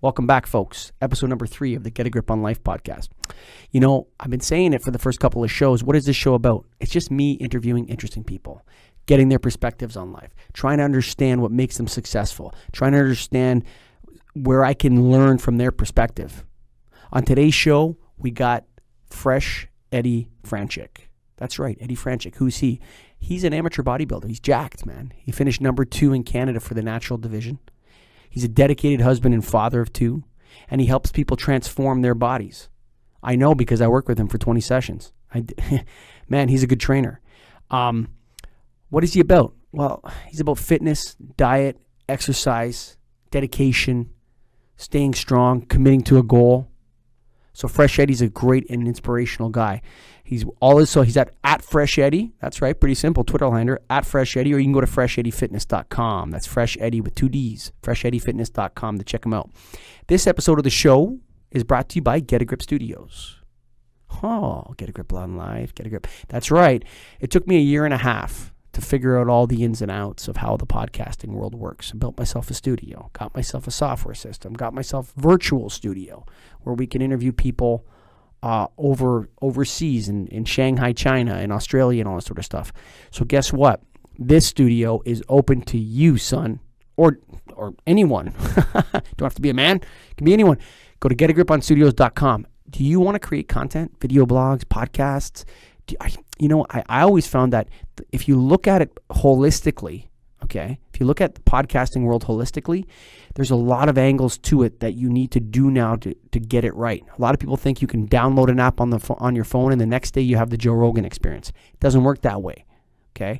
Welcome back, folks. Episode number 3 of the Get a Grip on Life podcast. You know, I've been saying it for the first couple of shows. What is this show about? It's just me interviewing interesting people, getting their perspectives on life, trying to understand what makes them successful, trying to understand where I can learn from their perspective. On today's show, we got Fresh Eddie Franjic. That's right, Eddie Franjic. Who's he? He's an amateur bodybuilder. He's jacked, man. He finished number 2 in Canada for the natural division. He's a dedicated husband and father of 2, and he helps people transform their bodies. I know because I work with him for 20 sessions. Man, he's a good trainer. What is he about? Well, he's about fitness, diet, exercise, dedication, staying strong, committing to a goal. So Fresh Eddie's a great and inspirational guy. He's at Fresh Eddie. That's right, pretty simple. Twitter handle at Fresh Eddie, or you can go to fresheddiefitness.com. That's Fresh Eddie with 2 D's. Fresheddiefitness.com to check him out. This episode of the show is brought to you by Get a Grip Studios. Oh, Get a Grip on Life. Get a Grip. That's right. It took me a year and a half to figure out all the ins and outs of how the podcasting world works. I built myself a studio, got myself a software system, got myself a virtual studio where we can interview people overseas in Shanghai, China, and Australia, and all that sort of stuff. So guess what? This studio is open to you, son, or anyone. Don't have to be a man. It can be anyone. Go to getagriponstudios.com. Do you want to create content, video blogs, podcasts? I always found that if you look at it holistically, okay, if you look at the podcasting world holistically, there's a lot of angles to it that you need to do now to get it right. A lot of people think you can download an app on your phone and the next day you have the Joe Rogan experience. It doesn't work that way, okay?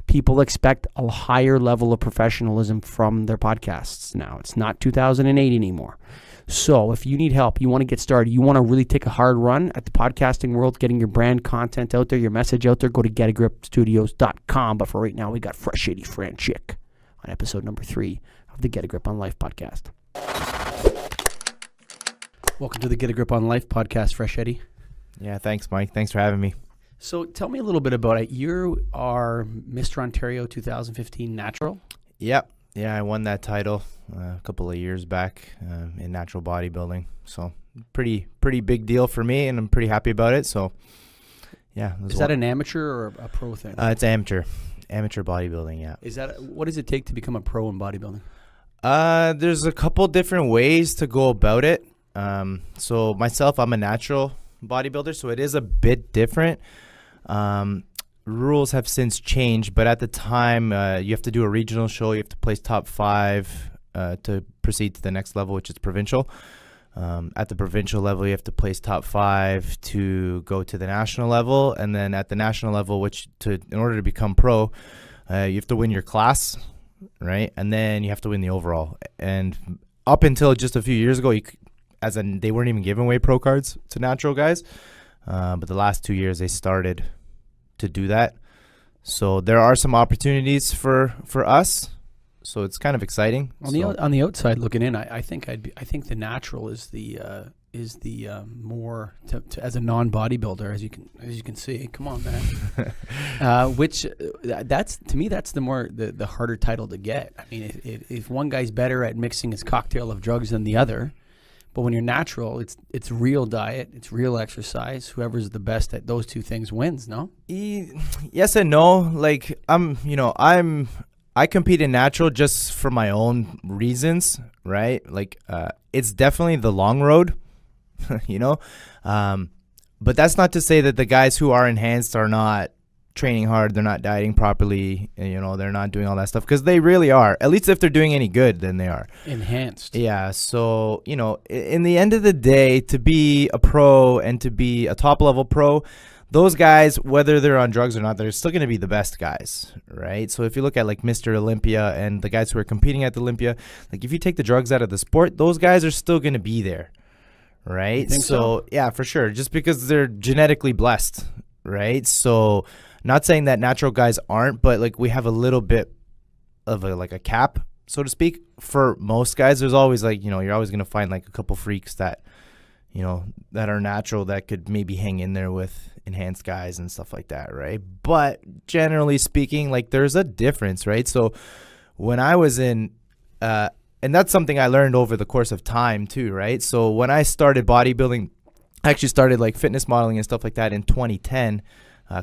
People expect a higher level of professionalism from their podcasts now. It's not 2008 anymore. So if you need help, you want to get started, you want to really take a hard run at the podcasting world, getting your brand content out there, your message out there, go to getagripstudios.com. But for right now, we got Fresh Eddie Franjic on episode number 3 of the Get a Grip on Life podcast. Welcome to the Get a Grip on Life podcast, Fresh Eddie. Yeah, thanks, Mike. Thanks for having me. So tell me a little bit about it. You are Mr. Ontario 2015 Natural? Yep. Yeah, I won that title a couple of years back in natural bodybuilding. So pretty big deal for me, and I'm pretty happy about it. So, yeah. Is that an amateur or a pro thing? It's amateur bodybuilding, yeah. What does it take to become a pro in bodybuilding? There's a couple different ways to go about it. So myself, I'm a natural bodybuilder, so it is a bit different. Rules have since changed, but at the time, you have to do a regional show. You have to place top 5 to proceed to the next level, which is provincial. At the provincial level, you have to place top 5 to go to the national level, and then at the national level, in order to become pro, you have to win your class, right? And then you have to win the overall. And up until just a few years ago, they weren't even giving away pro cards to natural guys, but the last 2 years they started to do that. So there are some opportunities for us. So it's kind of exciting. On the outside looking in, I think the natural is the more as a non-bodybuilder, as you can see. Come on, man. That's to me, that's the harder title to get. I mean, if one guy's better at mixing his cocktail of drugs than the other, but when you're natural, it's real diet, it's real exercise. Whoever's the best at those 2 things wins. No? Yes and no. Like I compete in natural just for my own reasons, right? Like it's definitely the long road, but that's not to say that the guys who are enhanced are not training hard, they're not dieting properly, they're not doing all that stuff, because they really are. At least if they're doing any good, then they are enhanced. Yeah. So in the end of the day, to be a pro and to be a top level pro, those guys, whether they're on drugs or not, they're still going to be the best guys, right? So if you look at like Mr. Olympia and the guys who are competing at the Olympia, like if you take the drugs out of the sport, those guys are still going to be there, right? So yeah, for sure. Just because they're genetically blessed, right? So not saying that natural guys aren't, but like we have a little bit of a cap, so to speak. For most guys, there's always you're always going to find like a couple freaks that, that are natural that could maybe hang in there with enhanced guys and stuff like that, right? But generally speaking, like there's a difference, right? So when I was in and that's something I learned over the course of time too, right? So when I started bodybuilding, I actually started like fitness modeling and stuff like that in 2010,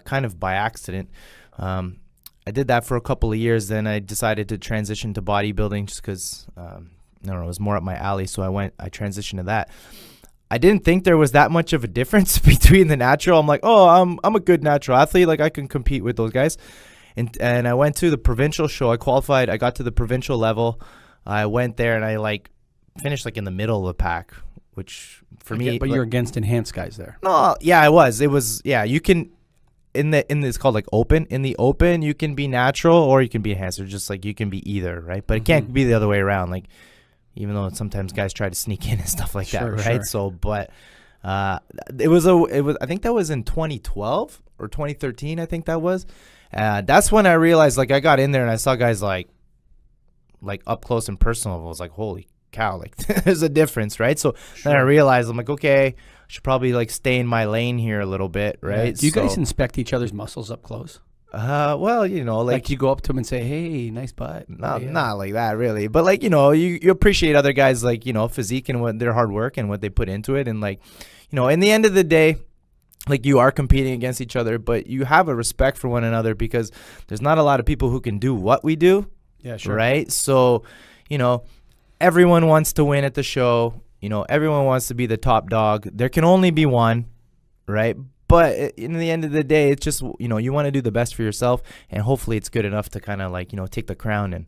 kind of by accident. I did that for a couple of years. Then I decided to transition to bodybuilding just because, I don't know, it was more up my alley. So I transitioned to that. I didn't think there was that much of a difference between the natural. I'm like, oh, I'm a good natural athlete. Like, I can compete with those guys. And I went to the provincial show. I qualified. I got to the provincial level. I went there and I like finished like in the middle of the pack, which for me. But you're against enhanced guys there. No, yeah, I was. It was, yeah, you can. In it's called like open. In the open, you can be natural or you can be enhanced. Or just like you can be either, right? But it can't be the other way around. Like, even though sometimes guys try to sneak in and stuff like that, right? Sure. So, but it was. I think that was in 2012 or 2013. I think that was. That's when I realized, like, I got in there and I saw guys like up close and personal. I was like, holy cow! Like, there's a difference, right? So then I realized, I'm like, okay, I should probably like stay in my lane here a little bit, right? Yeah. Do you guys inspect each other's muscles up close? Well, you know, like you go up to them and say, "Hey, nice butt." Not like that, really. But like, you know, you appreciate other guys, like, you know, physique and what their hard work and what they put into it, and like, you know, in the end of the day, like, you are competing against each other, but you have a respect for one another because there's not a lot of people who can do what we do. Yeah, sure. Right? So, you know, everyone wants to win at the show. You know, everyone wants to be the top dog. There can only be one, right? But in the end of the day, it's just, you know, you want to do the best for yourself, and hopefully it's good enough to kind of like, you know, take the crown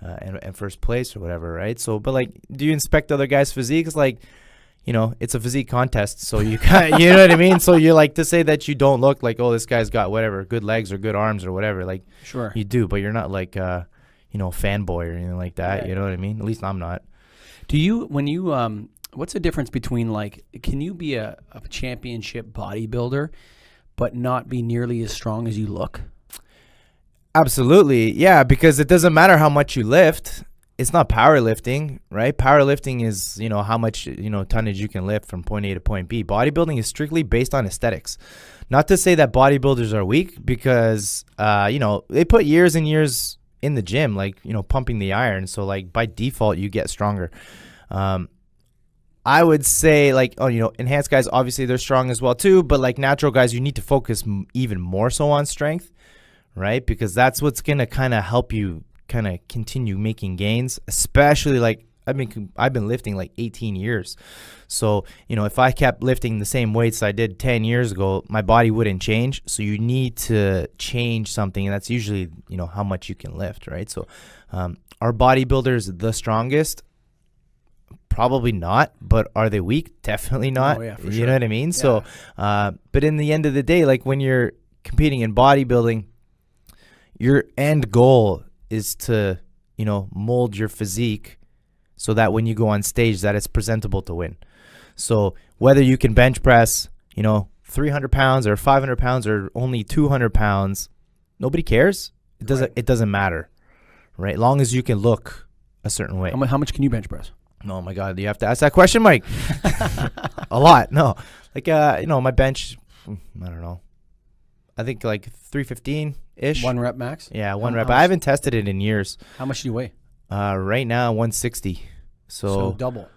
and first place or whatever, right? So, but like, do you inspect other guys' physiques? Like, you know, it's a physique contest, so you kind of, you know what I mean? So you like to say that you don't look like, oh, this guy's got whatever, good legs or good arms or whatever. Like, sure, you do, but you're not like, you know, fanboy or anything like that. Right. You know what I mean? At least I'm not. Do you, when you, what's the difference between, like, can you be a championship bodybuilder but not be nearly as strong as you look? Absolutely. Yeah, because it doesn't matter how much you lift. It's not powerlifting, right? Powerlifting is, you know, how much, you know, tonnage you can lift from point A to point B. Bodybuilding is strictly based on aesthetics. Not to say that bodybuilders are weak, because, you know, they put years and years in the gym, like, you know, pumping the iron. So, like, by default, you get stronger. I would say, like, oh, you know, enhanced guys, obviously they're strong as well too, but like natural guys, you need to focus even more so on strength, right? Because that's what's going to kind of help you kind of continue making gains, especially like I've been lifting like 18 years. So, you know, if I kept lifting the same weights I did 10 years ago, my body wouldn't change. So you need to change something, and that's usually, you know, how much you can lift, right? So are bodybuilders the strongest? Probably not, but are they weak? Definitely not. Oh, yeah, for sure. You know what I mean? Yeah. So, but in the end of the day, like when you're competing in bodybuilding, your end goal is to, you know, mold your physique so that when you go on stage that it's presentable to win. So whether you can bench press, you know, 300 pounds or 500 pounds or only 200 pounds, nobody cares. It doesn't matter, right? Long as you can look a certain way. How much can you bench press? Oh my God, you have to ask that question, Mike. A lot. No, like, you know, my bench, I don't know. I think like 315 ish. 1 rep max. Yeah, 1 rep. I haven't tested it in years. How much do you weigh? Right now 160. So double.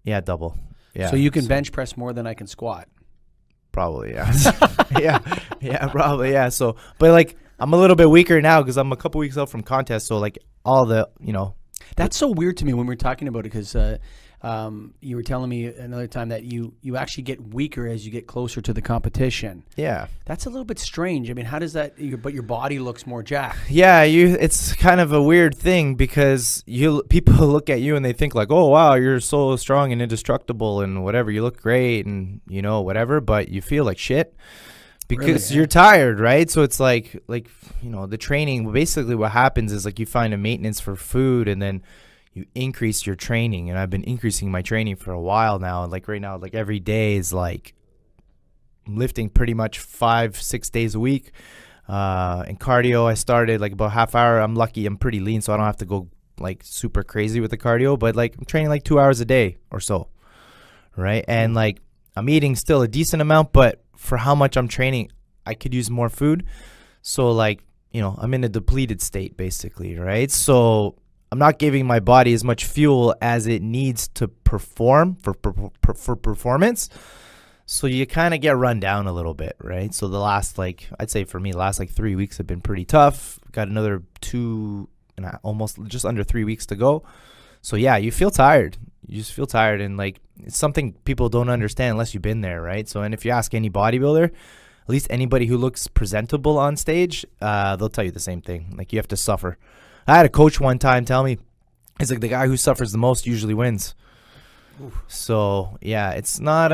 Yeah, double. Yeah. So you can bench press more than I can squat. Probably, yeah. yeah, probably, yeah. So, but like, I'm a little bit weaker now because I'm a couple weeks out from contest. So like all the, you know. That's so weird to me when we were talking about it, because you were telling me another time that you actually get weaker as you get closer to the competition. Yeah. That's a little bit strange. I mean, how does that, but your body looks more jacked. Yeah, it's kind of a weird thing because people look at you and they think like, oh, wow, you're so strong and indestructible and whatever. You look great and, you know, whatever, but you feel like shit. Because you're tired, right? So it's like, you know, the training, basically what happens is like you find a maintenance for food and then you increase your training. And I've been increasing my training for a while now. And like right now, like every day is like I'm lifting pretty much 5-6 days a week. And cardio, I started like about half hour. I'm lucky, I'm pretty lean, so I don't have to go like super crazy with the cardio. But like I'm training like 2 hours a day or so, right? And like I'm eating still a decent amount, but for how much I'm training, I could use more food. So like, you know, I'm in a depleted state basically, right? So I'm not giving my body as much fuel as it needs to perform for performance. So you kind of get run down a little bit, right? So the last, like, I'd say for me, last like 3 weeks have been pretty tough. Got another 2 and almost just under 3 weeks to go. So yeah, you feel tired. You just feel tired, and like it's something people don't understand unless you've been there, right? So, and if you ask any bodybuilder, at least anybody who looks presentable on stage, they'll tell you the same thing. Like, you have to suffer. I had a coach one time tell me, he's like, the guy who suffers the most usually wins. Oof. So yeah, it's not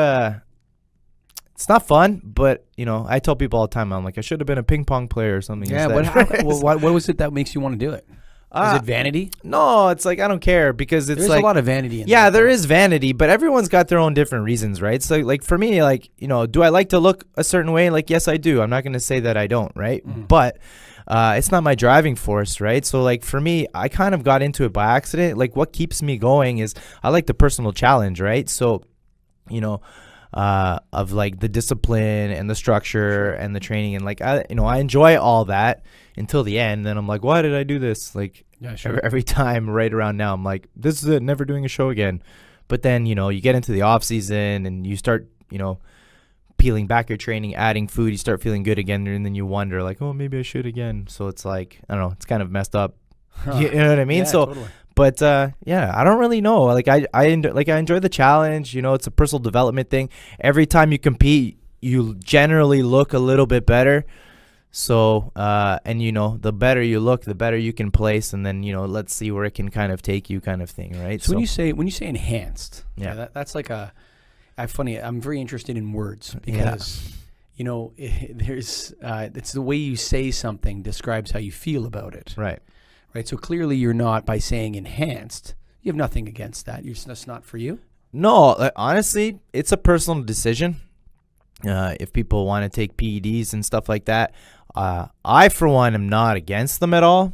fun, but you know, I tell people all the time, I'm like, I should have been a ping pong player or something. Yeah, instead. what was it that makes you want to do it? Is it vanity? No, it's like, I don't care, because it's There's like a lot of vanity in yeah, that, there is vanity, but everyone's got their own different reasons, right? So like for me, like, you know, do I like to look a certain way? Like, yes, I do. I'm not going to say that I don't, right? Mm-hmm. But it's not my driving force, right? So like for me, I kind of got into it by accident. Like, what keeps me going is I like the personal challenge, right? So, you know, of like the discipline and the structure and the training, and like I enjoy all that until the end. Then I'm like, why did I do this? Like, yeah, sure. Every time right around now, I'm like, this is it, never doing a show again. But then, you know, you get into the off season and you start, you know, peeling back your training, adding food, you start feeling good again, and then you wonder like, oh, maybe I should again. So it's like, I don't know, it's kind of messed up. You know what I mean? Yeah, so totally. But yeah, I don't really know. Like I enjoy the challenge. You know, it's a personal development thing. Every time you compete, you generally look a little bit better. So and you know, the better you look, the better you can place, and then, you know, let's see where it can kind of take you, kind of thing, right? So when you say enhanced, yeah, that's like I'm very interested in words, because you know, it's the way you say something describes how you feel about it. Right. Right. So clearly you're not, by saying enhanced, you have nothing against that. That's not for you. No, honestly, it's a personal decision. If people want to take PEDs and stuff like that, I, for one, am not against them at all,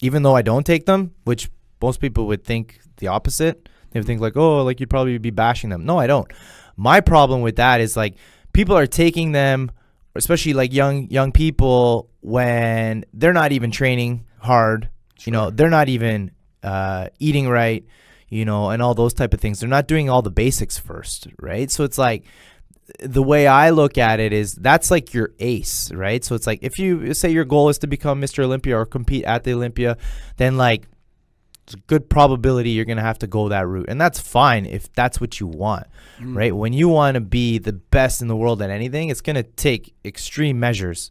even though I don't take them, which most people would think the opposite. They would think like, oh, like you'd probably be bashing them. No, I don't. My problem with that is like people are taking them, especially like young people, when they're not even training hard. Sure. You know, they're not even eating right, you know, and all those type of things. They're not doing all the basics first, right? So it's like, the way I look at it is that's like your ace, right? So it's like, if you say your goal is to become Mr. Olympia or compete at the Olympia, then like it's a good probability you're going to have to go that route. And that's fine if that's what you want, right? When you want to be the best in the world at anything, it's going to take extreme measures,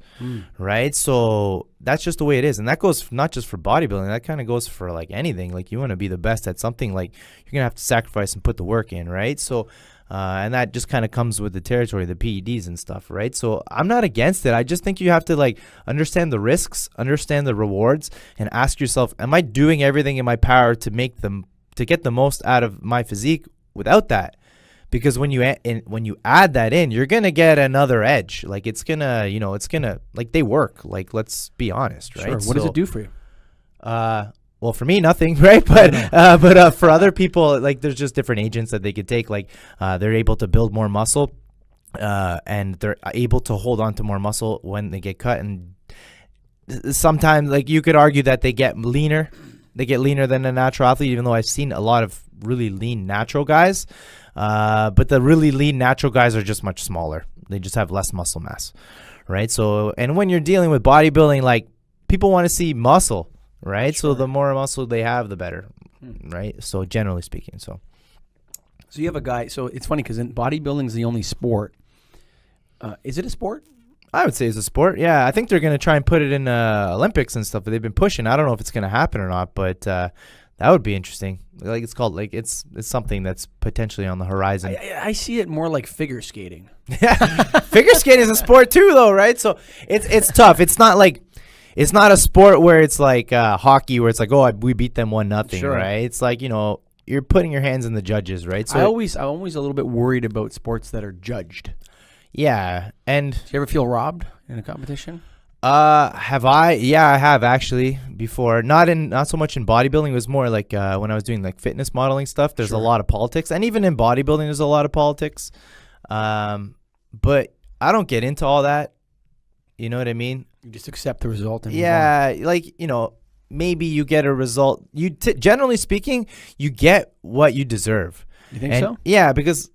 right? So that's just the way it is. And that goes not just for bodybuilding. That kind of goes for like anything. Like, you want to be the best at something, like you're going to have to sacrifice and put the work in, right? So and that just kind of comes with the territory, the PEDs and stuff, right? So I'm not against it. I just think you have to like understand the risks, understand the rewards, and ask yourself, am I doing everything in my power to get the most out of my physique without that? Because when you add that in, you're gonna get another edge. Like, it's gonna, you know, like, they work. Like, let's be honest, right? Sure. What does it do for you? Well, for me, nothing, right? But for other people, like, there's just different agents that they could take. Like, they're able to build more muscle, and they're able to hold on to more muscle when they get cut. And sometimes, like, you could argue that they get leaner. They get leaner than a natural athlete, even though I've seen a lot of really lean natural guys. But the really lean natural guys are just much smaller. They just have less muscle mass, right? So, and when you're dealing with bodybuilding, like, people want to see muscle. Right. Sure. So the more muscle they have, the better. Right. So generally speaking, so you have a guy. So it's funny because bodybuilding is the only sport. Is it a sport? I would say it's a sport. Yeah. I think they're going to try and put it in Olympics and stuff. But they've been pushing. I don't know if it's going to happen or not, but that would be interesting. Like, it's called, like, it's something that's potentially on the horizon. I see it more like figure skating. Yeah. Figure skating is a sport too, though. Right. So it's tough. It's not like. It's not a sport where it's like hockey, where it's like, oh, we beat them 1-0, sure. Right? It's like, you know, you're putting your hands in the judges, right? So I'm always a little bit worried about sports that are judged. Yeah, and do you ever feel robbed in a competition? Have I? Yeah, I have actually before. Not so much in bodybuilding. It was more like when I was doing like fitness modeling stuff. There's a lot of politics, and even in bodybuilding, there's a lot of politics. But I don't get into all that. You know what I mean? You just accept the result and yeah, like, you know, maybe you get a result. Generally speaking, you get what you deserve. You think so? Yeah, because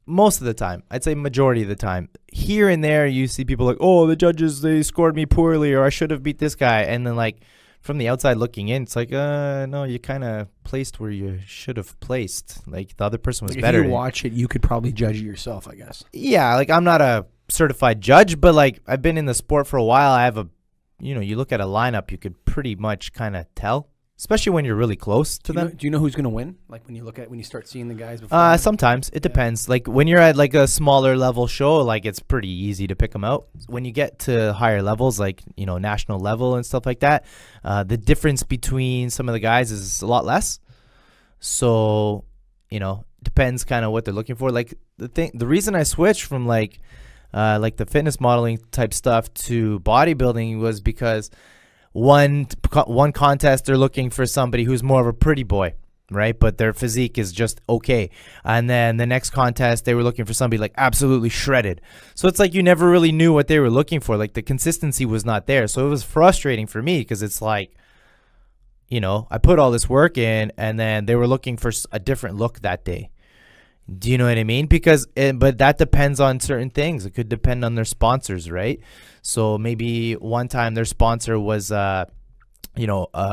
most of the time, I'd say majority of the time, here and there, you see people like, oh, the judges, they scored me poorly, or I should have beat this guy. And then like from the outside looking in, it's like, no, you kind of placed where you should have placed. Like the other person was better. If you watch it, you could probably judge it yourself, I guess. Yeah, like I'm not a certified judge, but like I've been in the sport for a while. I have you look at a lineup, you could pretty much kind of tell, especially when you're really close to them. Do you know who's going to win? Like when you start seeing the guys before? Sometimes it depends. Like when you're at like a smaller level show, like it's pretty easy to pick them out. When you get to higher levels, like, national level and stuff like that, the difference between some of the guys is a lot less. So, depends kind of what they're looking for. Like the reason I switched from like the fitness modeling type stuff to bodybuilding was because one contest they're looking for somebody who's more of a pretty boy, right? But their physique is just okay. And then the next contest they were looking for somebody like absolutely shredded. So it's like you never really knew what they were looking for. Like the consistency was not there. So it was frustrating for me because it's like, I put all this work in and then they were looking for a different look that day. Do you know what I mean? But that depends on certain things. It could depend on their sponsors, right? So maybe one time their sponsor was, a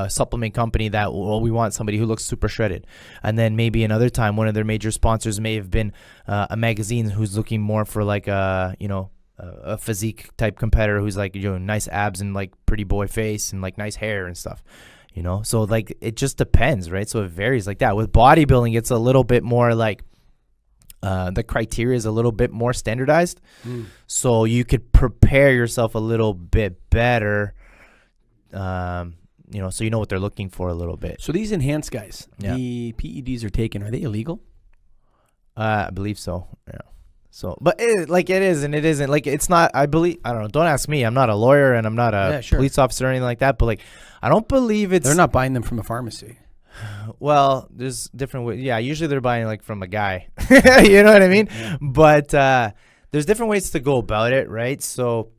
supplement company that, we want somebody who looks super shredded. And then maybe another time, one of their major sponsors may have been a magazine who's looking more for like a physique type competitor who's like, nice abs and like pretty boy face and like nice hair and stuff. So like it just depends, right? So it varies like that. With bodybuilding, it's a little bit more like, the criteria is a little bit more standardized, so you could prepare yourself a little bit better, so you know what they're looking for a little bit. So these enhanced guys, the PEDs are taken, are they illegal? I believe so, yeah. So, but it is and it isn't. Like it's not, I don't know, don't ask me. I'm not a lawyer and I'm not a police officer or anything like that, but like I don't believe it's... They're not buying them from a pharmacy. Well, there's different ways. Yeah, usually they're buying like from a guy. You know what I mean? Yeah. But there's different ways to go about it, right? So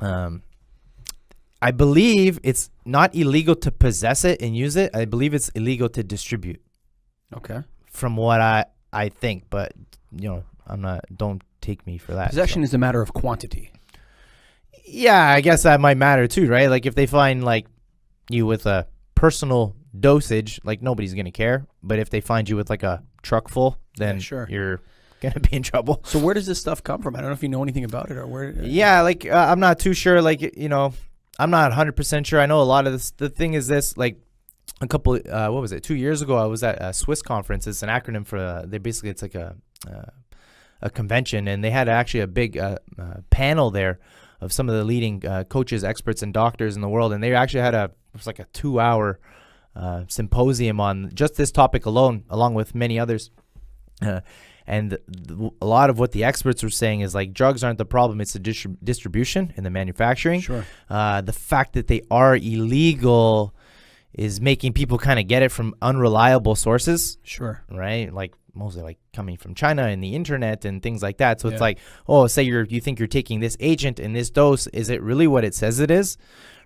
I believe it's not illegal to possess it and use it. I believe it's illegal to distribute. Okay. From what I think, but don't take me for that. Possession is a matter of quantity. Yeah, I guess that might matter too, right? Like if they find like you with a personal dosage, like nobody's gonna care. But if they find you with like a truck full, then you're gonna be in trouble. So where does this stuff come from? I don't know if you know anything about it or where. Yeah, like I'm not too sure. Like I'm not 100% sure. I know a lot of this. The thing is this, like a couple, what was it? 2 years ago, I was at a Swiss conference. It's an acronym for it's like a convention, and they had actually a big panel there of some of the leading coaches, experts, and doctors in the world, and they actually had it was like a 2-hour symposium on just this topic alone, along with many others. And a lot of what the experts were saying is like drugs aren't the problem; it's the distribution and the manufacturing. Sure. The fact that they are illegal is making people kind of get it from unreliable sources. Sure. Right? Like mostly like coming from China and the internet and things like that. So it's like, oh, say you think you're taking this agent in this dose, is it really what it says it is?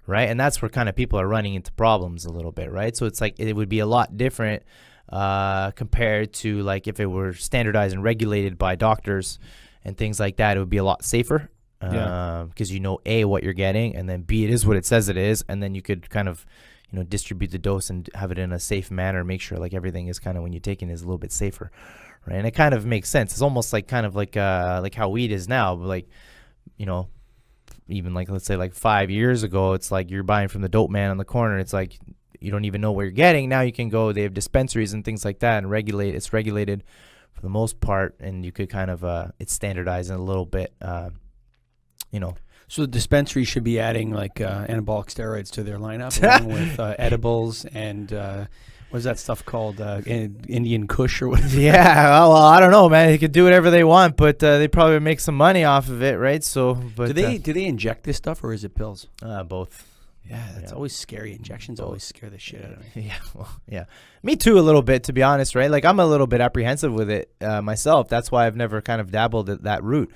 Right? And that's where kind of people are running into problems a little bit, right? So it's like it would be a lot different compared to like if it were standardized and regulated by doctors and things like that. It would be a lot safer because A, what you're getting, and then B, it is what it says it is, and then you could kind of distribute the dose and have it in a safe manner, make sure like everything is kind of when you're taking it is a little bit safer, right? And it kind of makes sense. It's almost like kind of like how weed is now, but like even like let's say like 5 years ago, it's like you're buying from the dope man on the corner. It's like you don't even know where you're getting. Now you can go, they have dispensaries and things like that, and it's regulated for the most part, and you could kind of it's standardized in a little bit, So the dispensary should be adding like anabolic steroids to their lineup, along with edibles and what's that stuff called? Indian Kush or whatever. Yeah, well, I don't know, man. They could do whatever they want, but they probably make some money off of it, right? So, but do they inject this stuff or is it pills? Both. Yeah, that's always scary. Injections always scare the shit out of me. Yeah, well, yeah. Me too, a little bit, to be honest, right? Like I'm a little bit apprehensive with it myself. That's why I've never kind of dabbled at that route.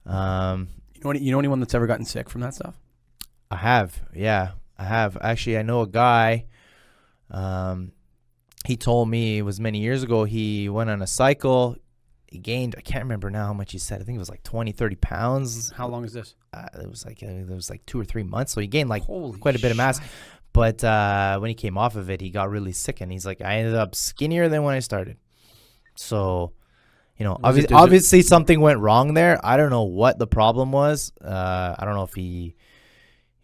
You know anyone that's ever gotten sick from that stuff? I have, yeah. I have. Actually, I know a guy. He told me it was many years ago. He went on a cycle. He gained, I can't remember now how much he said. I think it was like 20, 30 pounds. How long is this? It was like 2 or 3 months. So he gained like Holy quite a bit of mass. shit. But when he came off of it, he got really sick. And he's like, I ended up skinnier than when I started. So, you know, obviously something went wrong there. I don't know what the problem was. I don't know if he,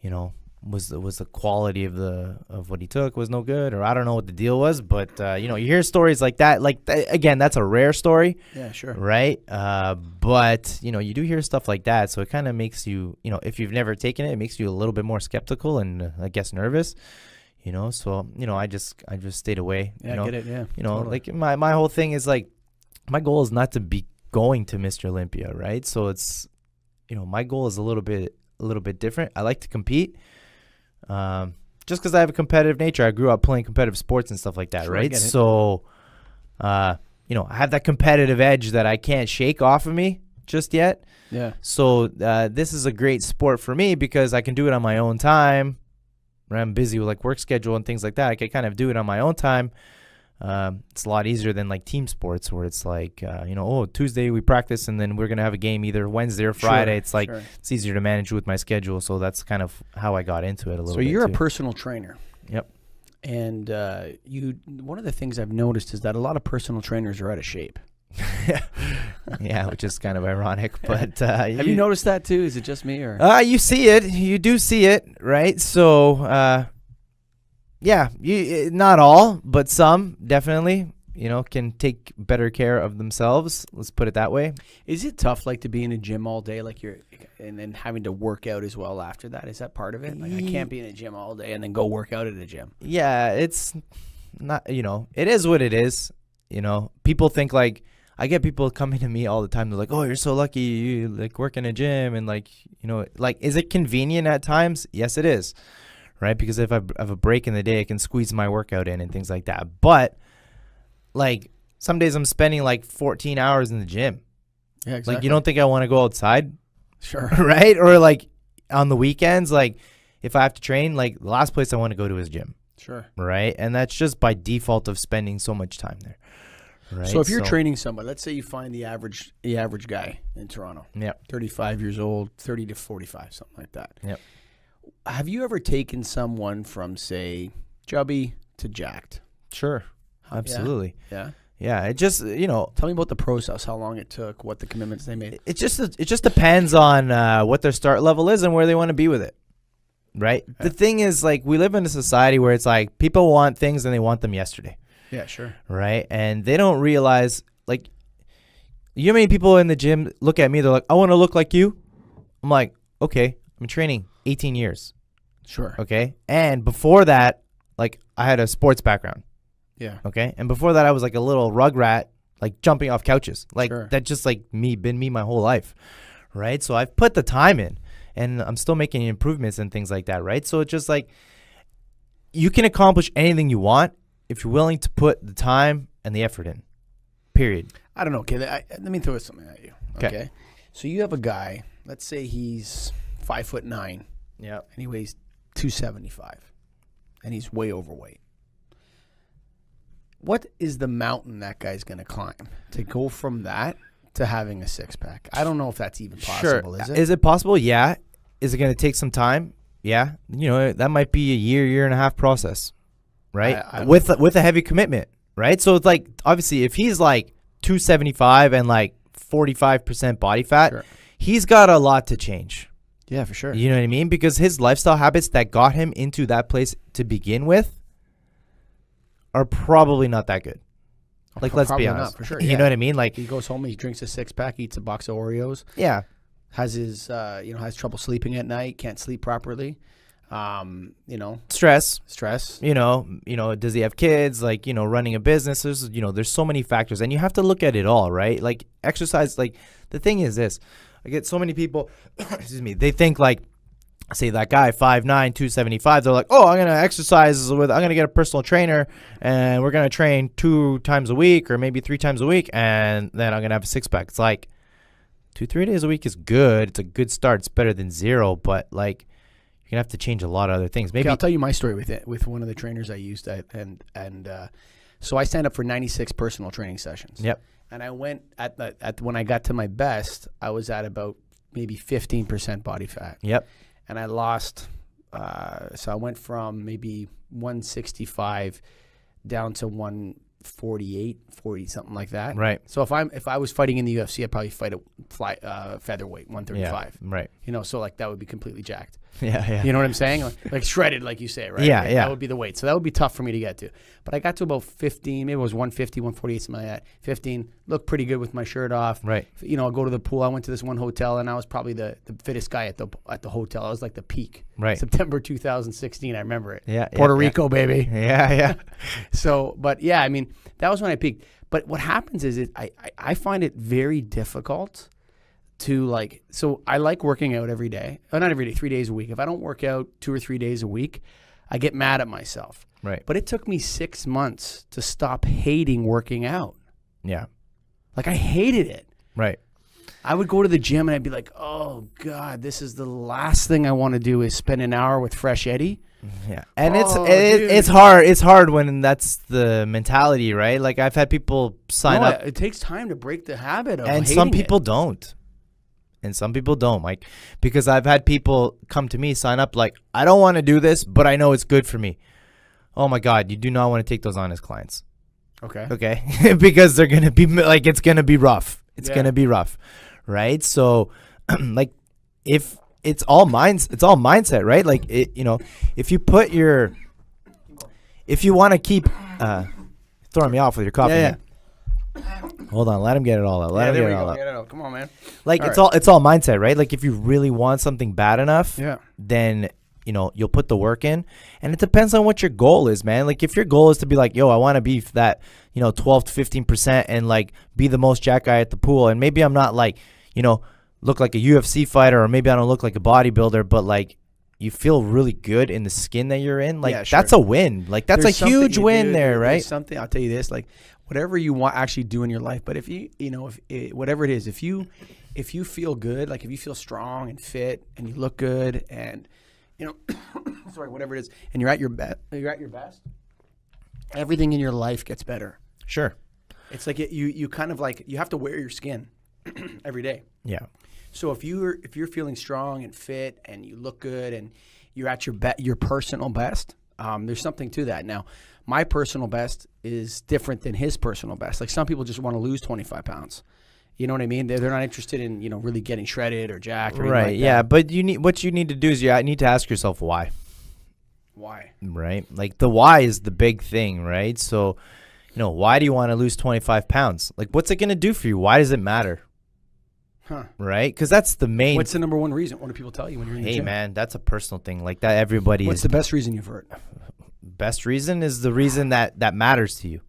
you know, was the quality of what he took was no good, or I don't know what the deal was. But you know, you hear stories like that. Again, that's a rare story. Yeah, sure. Right. But you know, you do hear stuff like that, so it kind of makes you, you know, if you've never taken it, it makes you a little bit more skeptical and I guess nervous. You know, so you know, I just stayed away. Yeah, you know? I get it. Yeah, You know, totally. like my whole thing is like, my goal is not to be going to Mr. Olympia, right? So it's, you know, my goal is a little bit different. I like to compete. Just because I have a competitive nature. I grew up playing competitive sports and stuff like that, Sure, I right? get it. So, you know, I have that competitive edge that I can't shake off of me just yet. Yeah. So this is a great sport for me because I can do it on my own time. When I'm busy with like work schedule and things like that, I can kind of do it on my own time. It's a lot easier than like team sports where it's like, you know, oh, Tuesday we practice and then we're going to have a game either Wednesday or Friday. Sure, It's like, sure. it's easier to manage with my schedule. So that's kind of how I got into it a little So bit. you're a too. personal trainer. Yep. And one of the things I've noticed is that a lot of personal trainers are out of shape. Yeah, which is kind of ironic. But Have you noticed that too? Is it just me or? you see it. You do see it, right? So, yeah, not all, but some definitely, you know, can take better care of themselves. Let's put it that way. Is it tough, like, to be in a gym all day, like and then having to work out as well after that? Is that part of it? Like, I can't be in a gym all day and then go work out at a gym. Yeah, it's not, you know, it is what it is. You know, people think like, I get people coming to me all the time. They're like, oh, you're so lucky. You like work in a gym. And like, you know, like, is it convenient at times? Yes, it is. Right. Because if I have a break in the day, I can squeeze my workout in and things like that. But like some days I'm spending like 14 hours in the gym. Yeah, exactly. Like, you don't think I want to go outside? Sure. Right. Or like on the weekends, like if I have to train, like the last place I want to go to is gym. Sure. Right. And that's just by default of spending so much time there. Right. So if you're training someone, let's say you find the average guy in Toronto. Yep. 35 years old, 30 to 45, something like that. Yep. Have you ever taken someone from, say, chubby to jacked? Sure. Absolutely. Yeah. Yeah. It just, you know, Tell me about the process, how long it took, what the commitments they made. it just depends on what their start level is and where they want to be with it. Right. Yeah. The thing is, like, we live in a society where it's like people want things and they want them yesterday. Yeah, sure. Right. And they don't realize, like, you know how many people in the gym look at me, they're like, I want to look like you. I'm like, okay, I'm training 18 years. Sure. Okay. And before that, like, I had a sports background. Yeah. Okay. And before that, I was like a little rugrat, like jumping off couches. Like, Sure. that just like been me my whole life. Right. So I've put the time in and I'm still making improvements and things like that. Right. So it's just like, you can accomplish anything you want if you're willing to put the time and the effort in, period. I don't know. Okay, let me throw something at you. Okay. So you have a guy, let's say he's 5'9", Yeah. and he weighs 275, and he's way overweight. What is the mountain that guy's going to climb to go from that to having a six-pack? I don't know if that's even possible, is it? Is it possible? Yeah. Is it going to take some time? Yeah. You know, that might be a year and a half process, right? With a heavy commitment, right? So it's like, obviously, if he's like 275 and like 45% body fat, Sure. he's got a lot to change. Yeah, for sure. You know what I mean? Because his lifestyle habits that got him into that place to begin with are probably not that good. Like, let's Probably be not, honest. for sure, You yeah. know what I mean? Like, He goes home, he drinks a six-pack, eats a box of Oreos, yeah. has his, has trouble sleeping at night, can't sleep properly, Stress. stress. You know, does he have kids? Like, you know, running a business. There's so many factors, and you have to look at it all, right? Like, exercise. Like, the thing is this: I get so many people. excuse me. They think like, say that guy 5'9", 275. They're like, oh, I'm gonna exercise I'm gonna get a personal trainer, and we're gonna train 2 times a week or maybe 3 times a week, and then I'm gonna have a six-pack. It's like 2-3 days a week is good. It's a good start. It's better than zero, but like, gonna have to change a lot of other things. Okay, Maybe I'll tell you my story with one of the trainers I used, so I signed up for 96 personal training sessions. Yep. And I went when I got to my best, I was at about maybe 15% body fat. Yep. And I lost, so I went from maybe 165 down to 148, 40, something like that. Right. So if I was fighting in the UFC, I'd probably fight at featherweight, 135. Yeah. Right. You know, so like that would be completely jacked. Yeah. You know what I'm saying? Like shredded, like you say, right? Yeah, Like, yeah. That would be the weight. So that would be tough for me to get to. But I got to about 15, maybe it was 150, 148, something like that. 15, looked pretty good with my shirt off. Right. You know, I go to the pool. I went to this one hotel, and I was probably the fittest guy at the hotel. I was like the peak. Right. September 2016, I remember it. Yeah. Puerto Rico, baby. Yeah. So, but yeah, I mean, that was when I peaked. But what happens is I find it very difficult to so I like working out every day. Not every day, 3 days a week. If I don't work out 2 or 3 days a week, I get mad at myself. Right. But it took me 6 months to stop hating working out. Yeah. Like I hated it. Right. I would go to the gym and I'd be like, oh God, this is the last thing I want to do is spend an hour with Fresh Eddie. Yeah. And Oh, it's hard. It's hard when that's the mentality, right? Like I've had people sign up. It takes time to break the habit of And hating some people it. don't. And some people don't, like, because I've had people come to me, sign up, like, I don't want to do this, but I know it's good for me. Oh my God, you do not want to take those on as clients. Okay. Because they're going to be like, it's going to be rough. It's going to be rough. Right. So like if it's all mindset, right? Like if you want to keep, throwing me off with your coffee. Yeah. Hold on, let him get it all out. Let him get it all out. Yeah, come on, man. Like All it's all mindset, right? Like if you really want something bad enough, Yeah. then you'll put the work in, and it depends on what your goal is, man. Like if your goal is to be like, yo, I want to be that 12 to 15% and like be the most jack guy at the pool, and maybe I'm not like look like a UFC fighter, or maybe I don't look like a bodybuilder, but like you feel really good in the skin that you're in, like Yeah, sure. that's a win. Like that's There's a huge something you win do, there, there's right? Something I'll tell you this, like whatever you want actually do in your life, but if whatever it is, if you feel good, like if you feel strong and fit and you look good and sorry, whatever it is, and you're at your best, everything in your life gets better. Sure. It's like you kind of like you have to wear your skin every day. Yeah. So if you're feeling strong and fit and you look good and you're at your personal best, there's something to that. Now, my personal best is different than his personal best. Like some people just want to lose 25 pounds. You know what I mean? They're not interested in really getting shredded or jacked or anything Right. like Yeah. that. But what you need to do is you need to ask yourself why. Why? Right. Like the why is the big thing, right? So, why do you want to lose 25 pounds? Like, what's it going to do for you? Why does it matter? Huh? Right? Because that's the main. What's the number one reason? What do people tell you when you're in the Hey, gym? man, that's a personal thing. Like that, everybody What's is. the best reason you've heard? Best reason is the reason that matters to you.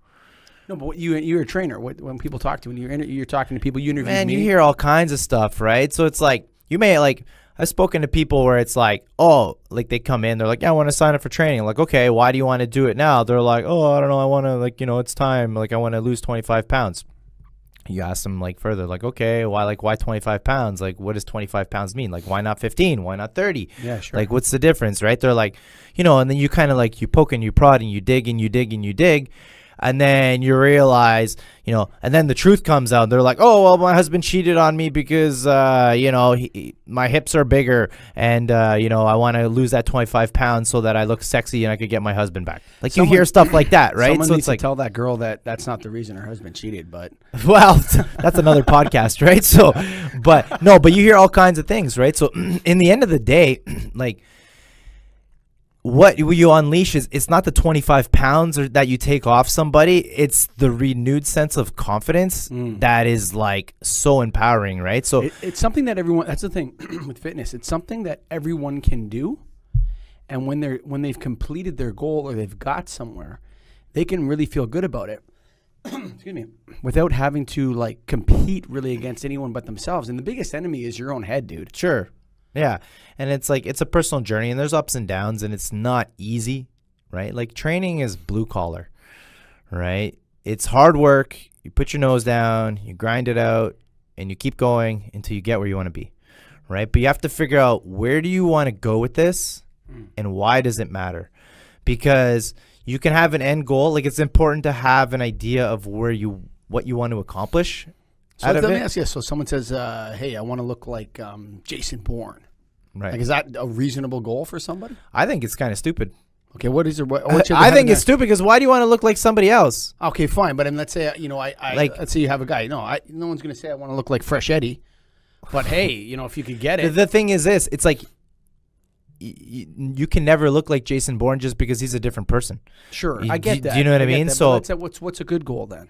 No, but you're a trainer. When people talk to you, when you're talking to people, you interview Man, me. you hear all kinds of stuff, right? So it's like you may like. I've spoken to people where it's like, oh, like they come in, they're like, yeah, I want to sign up for training. I'm like, okay, why do you want to do it now? They're like, oh, I don't know, I want to it's time. Like I want to lose 25 pounds. You ask them like further, like, okay, why 25 pounds? Like, what does 25 pounds mean? Like, why not 15? Why not 30? Yeah, sure. Like, what's the difference, right? They're like, and then you kind of like, you poke and you prod and you dig and you dig and you dig. And then you realize, and then the truth comes out. They're like, oh, well, my husband cheated on me because, my hips are bigger. And, I want to lose that 25 pounds so that I look sexy and I could get my husband back. Like you hear stuff like that, right? Someone So needs it's like, to tell that girl that that's not the reason her husband cheated, but. well, that's another podcast, right? So, but you hear all kinds of things, right? So in the end of the day, like, what you unleash is it's not the 25 pounds that you take off somebody. It's the renewed sense of confidence that is like so empowering, right? So it's something that everyone. That's the thing with fitness. It's something that everyone can do, and when they've completed their goal or they've got somewhere, they can really feel good about it. Excuse me, without having to like compete really against anyone but themselves. And the biggest enemy is your own head, dude. Sure. Yeah. And it's like, it's a personal journey and there's ups and downs and it's not easy, right? Like training is blue collar, right? It's hard work. You put your nose down, you grind it out and you keep going until you get where you want to be, right? But you have to figure out where do you want to go with this And why does it matter? Because you can have an end goal. Like, it's important to have an idea of what you want to accomplish. So let me ask you this. So someone says, hey, I want to look like Jason Bourne. Right. Like, is that a reasonable goal for somebody? I think it's kind of stupid. Okay, what is it? I think it's stupid because why do you want to look like somebody else? Okay, fine. But then let's say, let's say you have a guy. No one's going to say I want to look like Fresh Eddie. But hey, if you could get it. The thing is this. It's like you can never look like Jason Bourne just because he's a different person. Sure, I get that. Do you know what I mean? So what's a good goal then?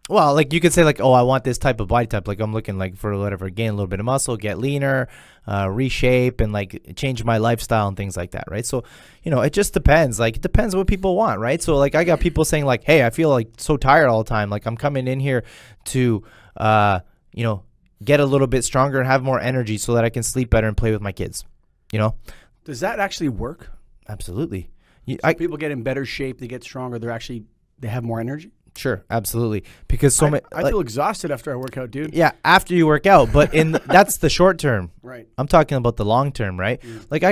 Well, like you could say like, oh, I want this type of body type. Like I'm looking like for whatever, gain a little bit of muscle, get leaner, reshape, and like change my lifestyle and things like that, right? So, it just depends. Like it depends what people want, right? So like I got people saying like, hey, I feel like so tired all the time. Like I'm coming in here to, get a little bit stronger and have more energy so that I can sleep better and play with my kids. Does that actually work? Absolutely. People get in better shape, they get stronger, they have more energy? Sure, absolutely. Because I feel exhausted after I work out, dude. Yeah, after you work out, but that's the short term. Right. I'm talking about the long term, right? Like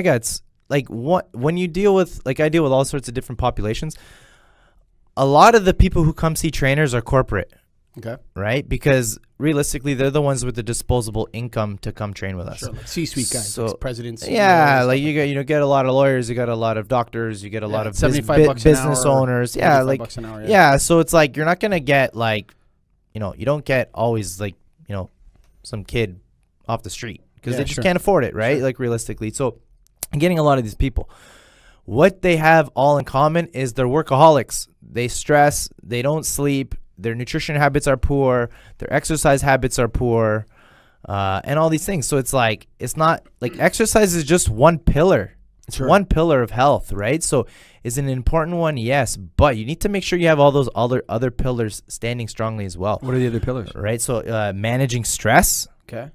when you deal with I deal with all sorts of different populations. A lot of the people who come see trainers are corporate. Okay. Right? Because realistically, they're the ones with the disposable income to come train with us. Sure, like C-suite guys, like presidents. Yeah, like you get a lot of lawyers, you got a lot of doctors, you get a lot of business owners. Yeah, like bucks an hour, yeah. So it's like you're not gonna get you don't get always some kid off the street because they just can't afford it, right? Sure. Like realistically, so I'm getting a lot of these people. What they have all in common is they're workaholics. They stress. They don't sleep. Their nutrition habits are poor. Their exercise habits are poor, and all these things. So it's not like exercise is just one pillar. It's one pillar of health, right? So is it an important one? Yes, but you need to make sure you have all those other pillars standing strongly as well. What are the other pillars? Right. So managing stress. Okay.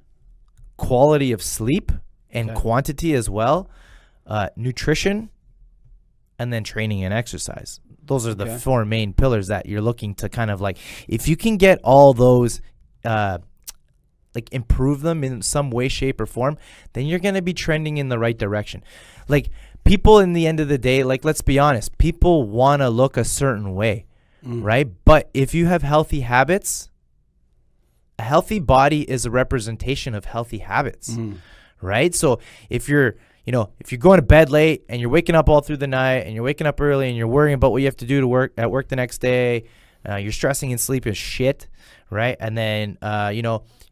Quality of sleep and quantity as well. Nutrition, and then training and exercise. Those are the four main pillars that you're looking to kind of if you can get all those, improve them in some way, shape, or form, then you're going to be trending in the right direction. Like people in the end of the day, let's be honest, people want to look a certain way, right? But if you have healthy habits, a healthy body is a representation of healthy habits, right? So if you're going to bed late and you're waking up all through the night and you're waking up early and you're worrying about what you have to do at work the next day, you're stressing and sleep is shit, right? And then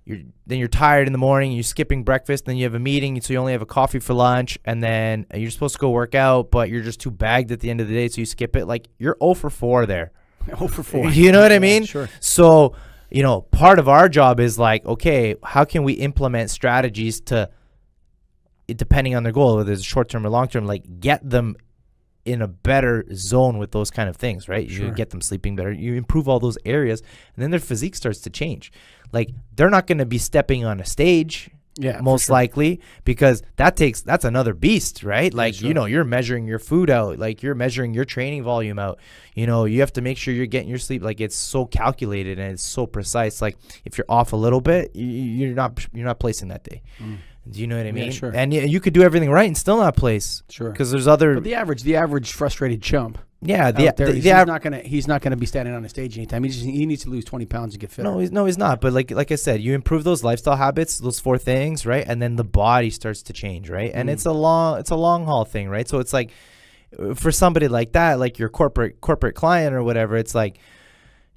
you're tired in the morning, you're skipping breakfast, then you have a meeting, so you only have a coffee for lunch, and then you're supposed to go work out, but you're just too bagged at the end of the day, so you skip it. Like you're 0 for 4 there. 0 for 4. You know what I mean? Sure. So, part of our job is okay, how can we implement strategies to, depending on their goal, whether it's short-term or long-term, get them in a better zone with those kind of things, right? Sure. You get them sleeping better. You improve all those areas, and then their physique starts to change. They're not going to be stepping on a stage, most likely, because that's another beast, right? You're measuring your food out, you're measuring your training volume out. You have to make sure you're getting your sleep. It's so calculated and it's so precise. If you're off a little bit, you're not placing that day. Do you know what I mean? Yeah, sure. And you could do everything right and still not place. Sure. Because there's other. But the average frustrated chump. Yeah, he's not gonna be standing on a stage anytime. He needs to lose 20 pounds to get fit. No, he's not. But like I said, you improve those lifestyle habits, those 4 things, right? And then the body starts to change, right? And it's a long haul thing, right? So it's for somebody like that, your corporate client or whatever, it's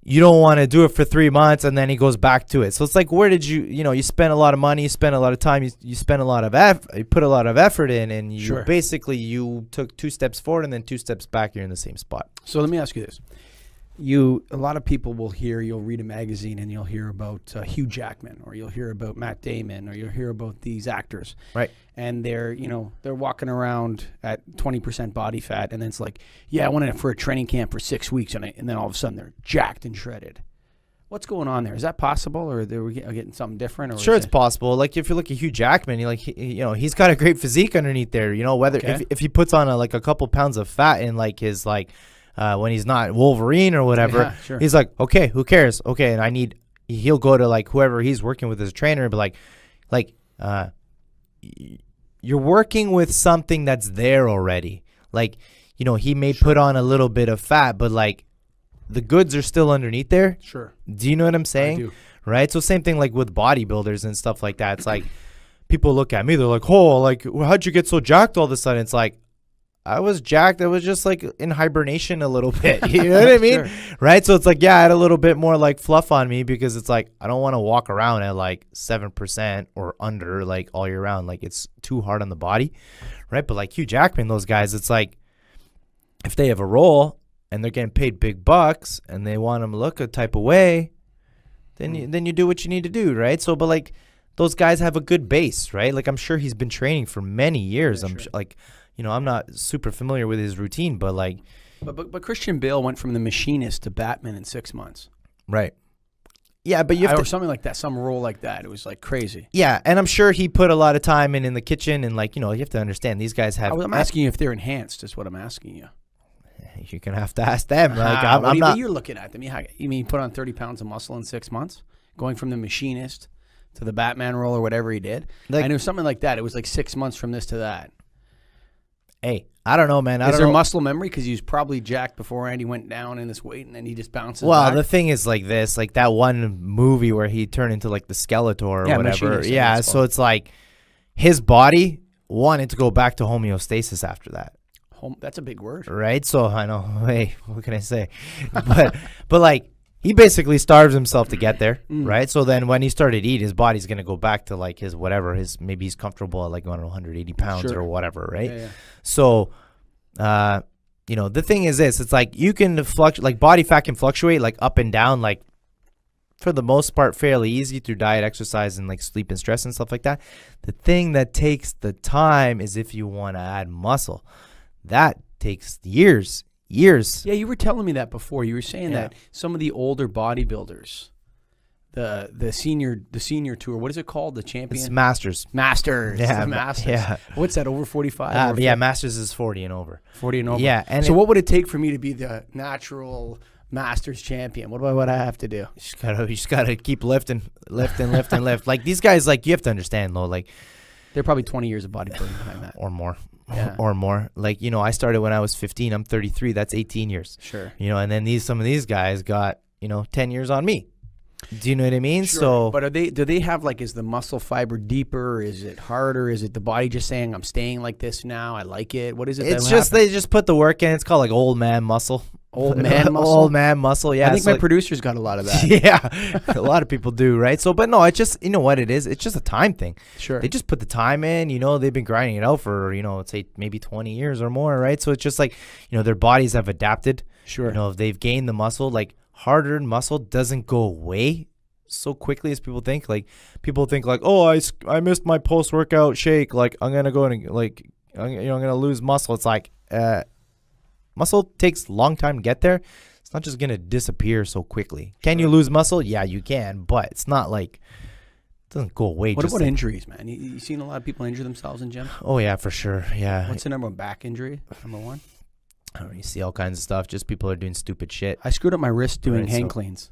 you don't want to do it for 3 months and then he goes back to it. So it's where did you spend a lot of money, you spend a lot of time, you spend a lot of you put a lot of effort in, and you basically you took 2 steps forward and then 2 steps back, you're in the same spot. So let me ask you this. A lot of people you'll read a magazine and you'll hear about Hugh Jackman, or you'll hear about Matt Damon, or you'll hear about these actors. Right. And they're walking around at 20% body fat, and then it's I went in for a training camp for 6 weeks, and then all of a sudden they're jacked and shredded. What's going on there? Is that possible, or are we getting something different? Or sure, it's possible. If you look at Hugh Jackman, he's got a great physique underneath there. Whether if he puts on a couple pounds of fat in his when he's not Wolverine or whatever, he's okay, who cares? Okay, and he'll go to whoever he's working with as a trainer and be you're working with something that's there already. Like, you know, he may put on a little bit of fat, but like the goods are still underneath there. Sure. Do you know what I'm saying? I do. Right? So same thing like with bodybuilders and stuff like that. It's like people look at me, they're like, oh, like, how'd you get so jacked all of a sudden? It's like, I was jacked. I was just like in hibernation a little bit. You know what I mean? Sure. Right? So it's like, yeah, I had a little bit more like fluff on me because it's like, I don't want to walk around at like 7% or under like all year round. Like it's too hard on the body. Right? But like Hugh Jackman, those guys, it's like if they have a role and they're getting paid big bucks and they want them to look a type of way, then you do what you need to do. Right? So, but like those guys have a good base, right? Like I'm sure he's been training for many years. Yeah, I'm sure. like, you know, I'm not super familiar with his routine, but like, But Christian Bale went from The Machinist to Batman in 6 months. right. Yeah, but you have Or to, something like that, some role like that. It was like crazy. yeah, and I'm sure he put a lot of time in the kitchen and like, you know, you have to understand these guys have, I'm asking you if they're enhanced is what I'm asking you. you're going to have to ask them. Like, What I'm not, you're looking at them. You mean put on 30 pounds of muscle in 6 months? Going from The Machinist to the Batman role or whatever he did? Like- I knew something like that. It was like 6 months from this to that. hey, I don't know, man. I Is don't there know. muscle memory? Because he was probably jacked before Andy went down in his weight and then he just bounces Well, back. the thing is like this, like that one movie where he turned into like the Skeletor or Yeah, whatever. Machinist, Yeah, that's so called. it's like his body wanted to go back to homeostasis after that. That's a big word. Right? So I know, hey, what can I say? but like he basically starves himself to get there, right? So then when he started eating, his body's going to go back to like his whatever, maybe he's comfortable at like, I don't know, 180 pounds Sure. or whatever, right? Yeah. So, you know, the thing is this, it's like you can fluctuate, like body fat can fluctuate like up and down, like for the most part, fairly easy through diet, exercise, and like sleep and stress and stuff like that. The thing that takes the time is if you want to add muscle. That takes years. Yeah, you were telling me that before. You were saying Yeah. that some of the older bodybuilders, the senior tour, what is it called? The champion? It's Masters. Masters. Yeah, The Masters. yeah. What's that, over 45? Yeah, Masters is 40 and over. 40 and over. Yeah, and so what would it take for me to be the natural Masters champion? What would I have to do? You just gotta keep lifting. Like these guys, like you have to understand though, like They're probably 20 years of bodybuilding behind that. or more. Yeah. Or more. Like, you know, I started when I was 15. I'm 33. That's 18 years. Sure. You know, and then some of these guys got, you know, 10 years on me. Do you know what I mean? Sure. So, But do they have like, is the muscle fiber deeper? Is it harder? Is it the body just saying, I'm staying like this now, I like it? What is it? it's that just, happens? they just put the work in. It's called like old man muscle. Old man muscle? Old man muscle. Yeah. I think it's my like- producer's got a lot of that. Yeah. A lot of people do, right? So, but no, it's just, you know what it is? It's just a time thing. Sure. They just put the time in, you know, they've been grinding it out for, you know, let's say maybe 20 years or more, right? So it's just like, you know, their bodies have adapted. Sure. You know, if they've gained the muscle, like hard-earned muscle doesn't go away so quickly as people think. Like people think like, oh, I missed my post-workout shake. Like I'm going to go and like, I'm going to lose muscle. It's like, muscle takes a long time to get there. It's not just going to disappear so quickly. Can you lose muscle? Yeah, you can, but it's not like, it doesn't go away. What just about like, injuries, man? You seen a lot of people injure themselves in gyms? oh, yeah, for sure. Yeah. What's the number one back injury? Number one? I don't know, you see all kinds of stuff. Just people are doing stupid shit. I screwed up my wrist doing Right, hang so- cleans.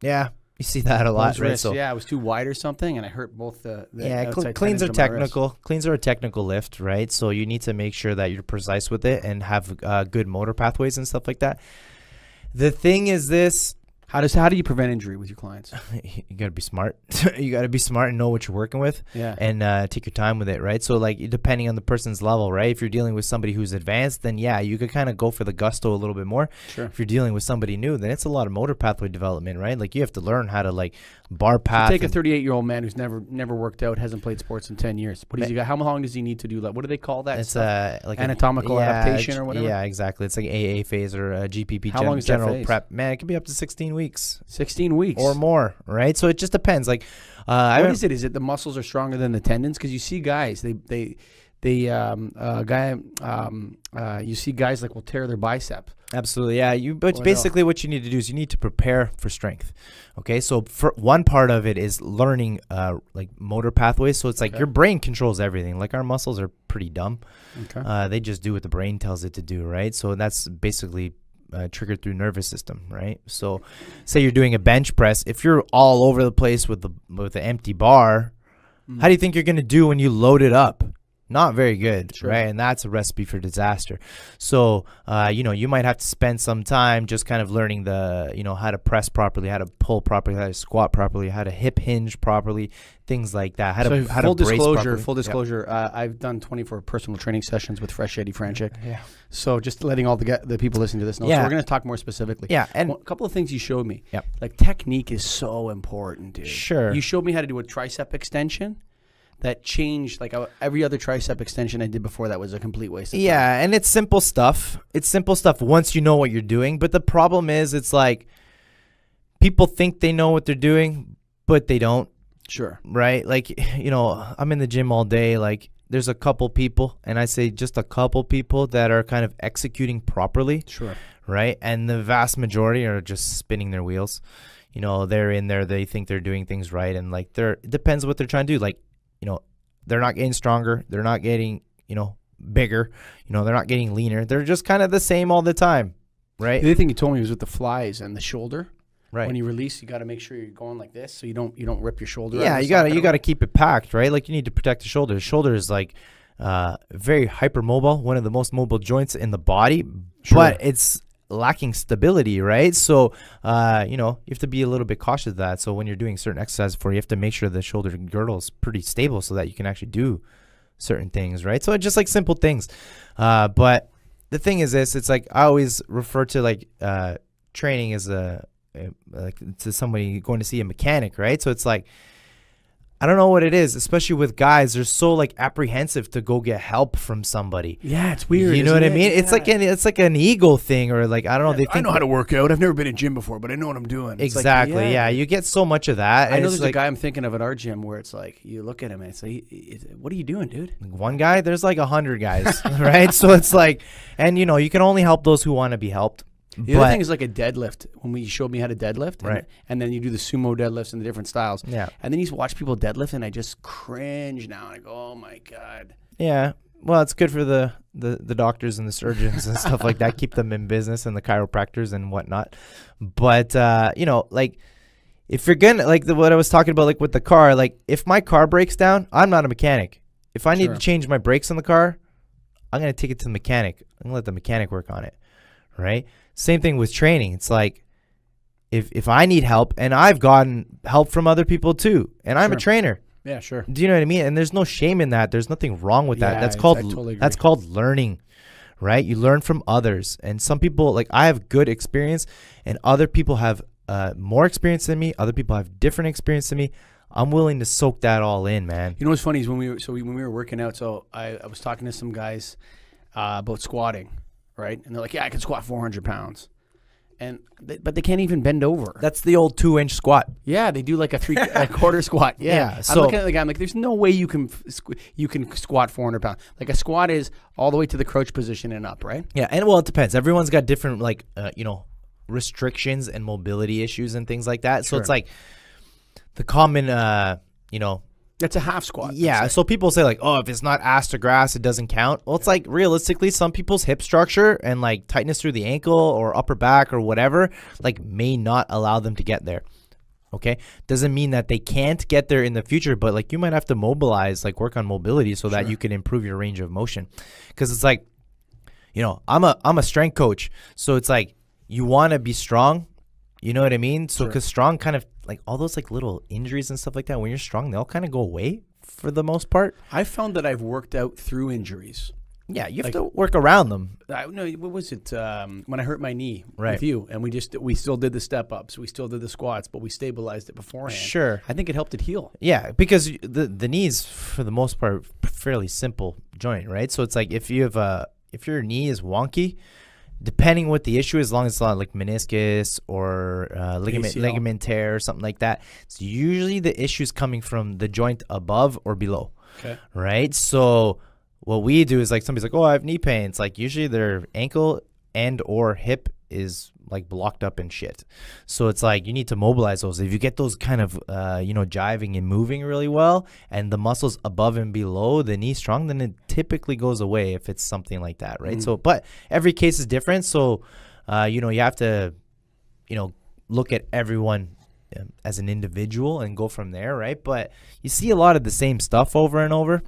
Yeah, you see that a lot, Both right? wrists, So yeah, I was too wide or something, and I hurt both the yeah, outside cleans tendons are of my wrist. technical. Cleans are a technical lift, right? So you need to make sure that you're precise with it and have good motor pathways and stuff like that. The thing is this. How do you prevent injury with your clients? You got to be smart. You got to be smart and know what you're working with. Yeah. And take your time with it, right? So, like, depending on the person's level, right? If you're dealing with somebody who's advanced, then, yeah, you could kind of go for the gusto a little bit more. Sure. If you're dealing with somebody new, then it's a lot of motor pathway development, right? Like, you have to learn how to, like, bar So path. take a and- 38-year-old man who's never worked out, hasn't played sports in 10 years. What does he got? How long does he need to do that? What do they call that? It's stuff? like Anatomical adaptation or whatever? Yeah, exactly. It's like AA phase or GPP. How long is that general phase? prep. Man, it could be up to 16 weeks 16 weeks. or more, right? So it just depends. Like, What is it? Is it the muscles are stronger than the tendons? Because you see guys, you see guys like will tear their bicep. Absolutely, yeah. But Or basically, what you need to do is you need to prepare for strength. Okay, so for one part of it is learning like motor pathways. So it's like your brain controls everything. Like our muscles are pretty dumb. Okay. They just do what the brain tells it to do, right? So that's basically triggered through nervous system, right? So, say you're doing a bench press. If you're all over the place with the empty bar, how do you think you're gonna do when you load it up? not very good, Sure. right? And that's a recipe for disaster. So, you might have to spend some time just kind of learning how to press properly, how to pull properly, how to squat properly, how to hip hinge properly, things like that. How to full brace disclosure, properly. full disclosure. I've done 24 personal training sessions with Fresh Eddie Franjic. Yeah. So just letting all the people listening to this know. Yeah. So we're going to talk more specifically. Yeah, and a couple of things you showed me. Yep. Like technique is so important, dude. Sure. You showed me how to do a tricep extension. That changed, like every other tricep extension I did before that was a complete waste of time. Yeah, and it's simple stuff. It's simple stuff once you know what you're doing. But the problem is, it's like people think they know what they're doing, but they don't. Sure. Right? Like, I'm in the gym all day. Like, there's a couple people, and I say just a couple people that are kind of executing properly. Sure. Right? And the vast majority are just spinning their wheels. They're in there. They think they're doing things right. And, like, it depends what they're trying to do. Like, they're not getting stronger. They're not getting, bigger. They're not getting leaner. They're just kind of the same all the time, right? The other thing you told me was with the flies and the shoulder. Right. When you release, you got to make sure you're going like this so you don't rip your shoulder. Yeah, out you got to keep it packed, right? Like you need to protect the shoulder. The shoulder is like very hypermobile, one of the most mobile joints in the body, but it's lacking stability, right? So, you have to be a little bit cautious of that. So when you're doing certain exercises you have to make sure the shoulder girdle is pretty stable so that you can actually do certain things, right? So it's just like simple things. But the thing is this, it's like I always refer to like training as like to somebody going to see a mechanic, right? So it's like, I don't know what it is, especially with guys. They're so like apprehensive to go get help from somebody. Yeah, it's weird. You know what I mean? Yeah. It's like an ego thing, or like I don't know. They think I know how to work out. I've never been in gym before, but I know what I'm doing. It's exactly. like, yeah, you get so much of that. I know it's there's like, a guy I'm thinking of at our gym where it's like you look at him and it's like, what are you doing, dude? one guy. There's like 100 guys, right? So it's like, and you can only help those who want to be helped. The other thing is like a deadlift. When you showed me how to deadlift, Right. and then you do the sumo deadlifts and the different styles. Yeah. And then you watch people deadlift, and I just cringe now. And I go, oh my god. Yeah. Well, it's good for the doctors and the surgeons and stuff like that. Keep them in business, and the chiropractors and whatnot. But like if you're gonna like what I was talking about, like with the car, like if my car breaks down, I'm not a mechanic. If I need to change my brakes on the car, I'm gonna take it to the mechanic. I'm gonna let the mechanic work on it. Right? Same thing with training. It's like if I need help, and I've gotten help from other people too, and I'm a trainer. Yeah, sure. Do you know what I mean? And there's no shame in that. There's nothing wrong with that. Yeah, That's I called totally agree. that's called learning, right? You learn from others. And some people, like I have good experience, and other people have more experience than me. Other people have different experience than me. I'm willing to soak that all in, man. You know what's funny is when we were working out. So I was talking to some guys about squatting, right? And they're like, "Yeah, I can squat 400 pounds." But they can't even bend over. That's the old 2-inch squat. Yeah, they do like a quarter squat. Yeah. I'm So looking at the guy. I'm like, there's no way you can squat 400 pounds. Like a squat is all the way to the crouch position and up, right? Yeah, and well, it depends. Everyone's got different like restrictions and mobility issues and things like that. So it's like the common That's a half squat. yeah, so people say like, oh, if it's not ass to grass, it doesn't count. Well, it's like realistically, some people's hip structure and like tightness through the ankle or upper back or whatever, like may not allow them to get there. Okay, doesn't mean that they can't get there in the future, but like you might have to mobilize, like work on mobility so that you can improve your range of motion. Because it's like, I'm a strength coach, so it's like you want to be strong. You know what I mean? So because strong kind of like all those like little injuries and stuff like that, when you're strong, they'll kind of go away for the most part. I found that I've worked out through injuries. Yeah, you have to work around them. No, what was it? When I hurt my knee Right. with you, and we still did the step ups, we still did the squats, but we stabilized it beforehand. Sure. I think it helped it heal. Yeah, because the knee's for the most part fairly simple joint, right? So it's like if your knee is wonky, depending what the issue is, as long as it's not like meniscus or ligament tear or something like that, it's usually the issue's coming from the joint above or below. Okay. Right? So what we do is like somebody's like, oh, I have knee pain. It's like usually their ankle and or hip is like blocked up and shit. So it's like you need to mobilize those. If you get those kind of jiving and moving really well, and the muscles above and below the knee strong, then it typically goes away if it's something like that, right? So but every case is different, so you have to look at everyone as an individual and go from there, right? But you see a lot of the same stuff over and over.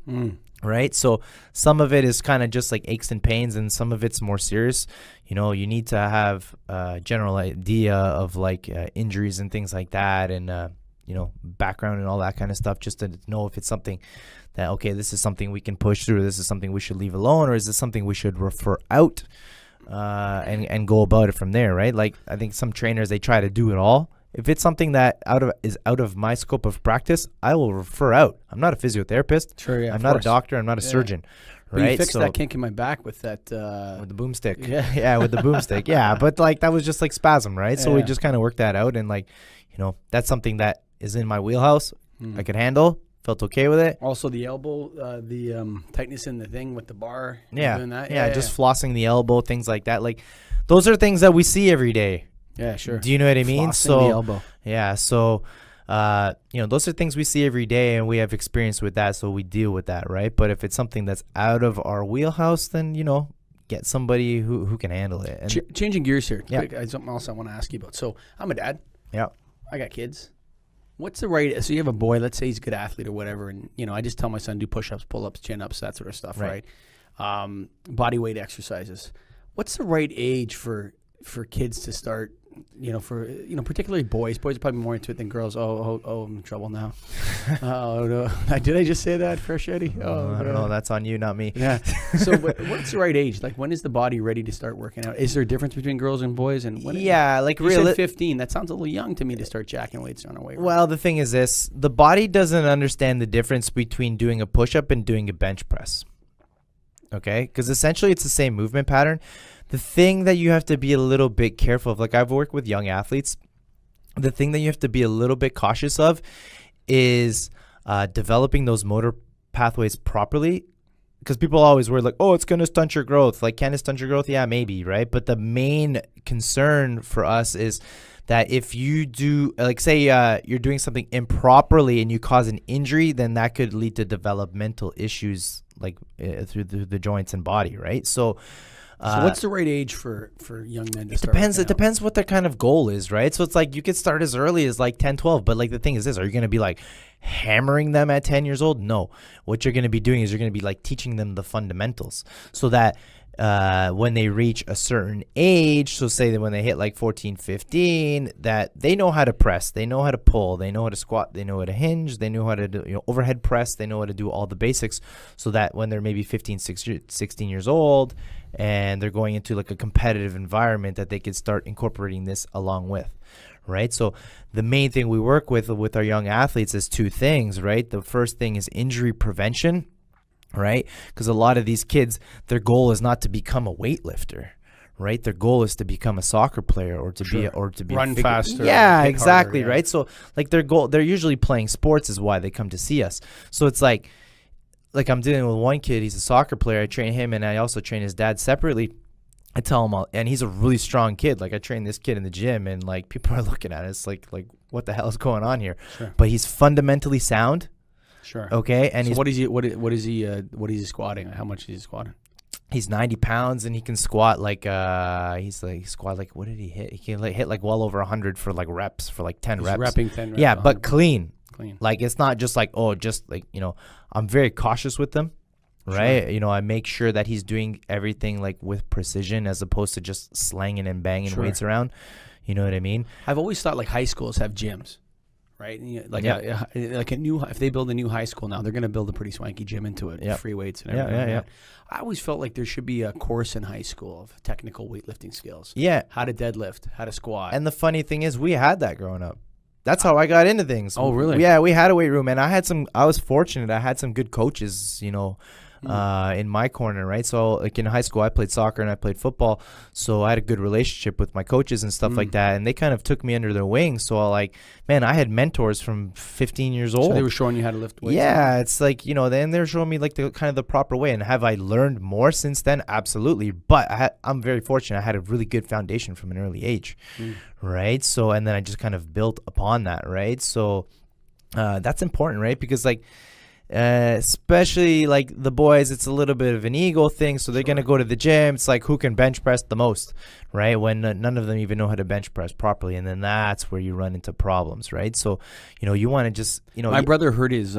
right? So some of it is kind of just like aches and pains, and some of it's more serious. You know, you need to have a general idea of like injuries and things like that, and you know, background and all that kind of stuff, just to know if it's something that, okay, this is something we can push through, this is something we should leave alone, or is this something we should refer out and go about it from there, right? Like, I think some trainers, they try to do it all. If it's something that is out of my scope of practice, I will refer out. I'm not a physiotherapist. Sure, yeah. I'm not a doctor. I'm not a surgeon. But right? you fixed that kink in my back with that. With the boomstick. Yeah. Yeah, with the boomstick. Yeah, but like that was just like spasm, right? So we Yeah. just kind of worked that out, and like, you know, that's something that is in my wheelhouse. I could handle. Felt okay with it. Also, the elbow, the tightness in the thing with the bar. Yeah. Doing that. Yeah, just flossing the elbow, things like that. Like, those are things that we see every day. Yeah, sure. Do you know what I mean? Flossing the elbow. Yeah, so you know, those are things we see every day, and we have experience with that, so we deal with that, right? But if it's something that's out of our wheelhouse, then, you know, get somebody who can handle it. And Changing gears here. Yeah. Quick, something else I want to ask you about. So I'm a dad. yeah, I got kids. What's the right? So you have a boy. Let's say he's a good athlete or whatever, and you know, I just tell my son do push-ups, pull-ups, chin-ups, that sort of stuff, right? Body weight exercises. What's the right age for kids to start? You know, particularly boys. Boys are probably more into it than girls. Oh, I'm in trouble now. Oh no! Did I just say that, Fresh Eddie? Oh, I don't know. That's on you, not me. Yeah. So, what's the right age? Like, when is the body ready to start working out? Is there a difference between girls and boys? And when? Yeah, like you really. said 15. That sounds a little young to me to start jacking weights on our way. Well, the thing is this: the body doesn't understand the difference between doing a push-up and doing a bench press. Okay, because essentially it's the same movement pattern. The thing that you have to be a little bit careful of, like I've worked with young athletes, the thing that you have to be a little bit cautious of is developing those motor pathways properly. Because people always worry like, oh, it's going to stunt your growth. Like, can it stunt your growth? Yeah, maybe, right? But the main concern for us is that if you do, like say you're doing something improperly and you cause an injury, then that could lead to developmental issues like through the joints and body, right? So what's the right age for young men to start? It depends what their kind of goal is, right? So it's like you could start as early as like 10, 12. But like the thing is this, are you going to be like hammering them at 10 years old? No. What you're going to be doing is you're going to be like teaching them the fundamentals so that when they reach a certain age, so say that when they hit like 14, 15, that they know how to press, they know how to pull, they know how to squat, they know how to hinge, they know how to do, you know, overhead press, they know how to do all the basics, so that when they're maybe 15, 16 years old and they're going into like a competitive environment, that they could start incorporating this along with, right? So the main thing we work with our young athletes is two things, right? The first thing is injury prevention, right? Because a lot of these kids, their goal is not to become a weightlifter, right? Their goal is to become a soccer player or to be run faster. Yeah, exactly, harder, yeah. right? So like their goal, they're usually playing sports is why they come to see us. So it's like I'm dealing with one kid, he's a soccer player. I train him and I also train his dad separately. I tell him and he's a really strong kid. Like I train this kid in the gym and like people are looking at us like what the hell is going on here? Sure. But he's fundamentally sound. Sure. Okay. And so what is he squatting? How much is he squatting? He's 90 pounds and he can squat like squat like, what did he hit? He can like hit like well over 100 for like reps for like 10 reps. Repping 10 reps. Yeah, but clean. Clean. Like it's not just like, oh, just like, you know, I'm very cautious with them. Right. Sure. You know, I make sure that he's doing everything like with precision as opposed to just slanging and banging weights around. You know what I mean? I've always thought like high schools have gyms. Right, like a new, if they build a new high school now, they're going to build a pretty swanky gym into it, free weights and everything. Yeah. I always felt like there should be a course in high school of technical weightlifting skills. Yeah, how to deadlift, how to squat. And the funny thing is, we had that growing up. That's how I got into things. Oh, really? Yeah, we had a weight room, and I was fortunate. I had some good coaches, you know, in my corner, right? So like in high school, I played soccer and I played football. So I had a good relationship with my coaches and stuff like that. And they kind of took me under their wing. So I had mentors from 15 years old. So they were showing you how to lift weights? Yeah, it's like, you know, then they're showing me like the kind of the proper way. And have I learned more since then? Absolutely. But I'm very fortunate. I had a really good foundation from an early age, right? So, and then I just kind of built upon that, right? So that's important, right? Because like, especially like the boys, it's a little bit of an ego thing, so they're gonna go to the gym. It's like who can bench press the most, right? When none of them even know how to bench press properly, and then that's where you run into problems, right? So, you know, you want to just, you know, my brother hurt his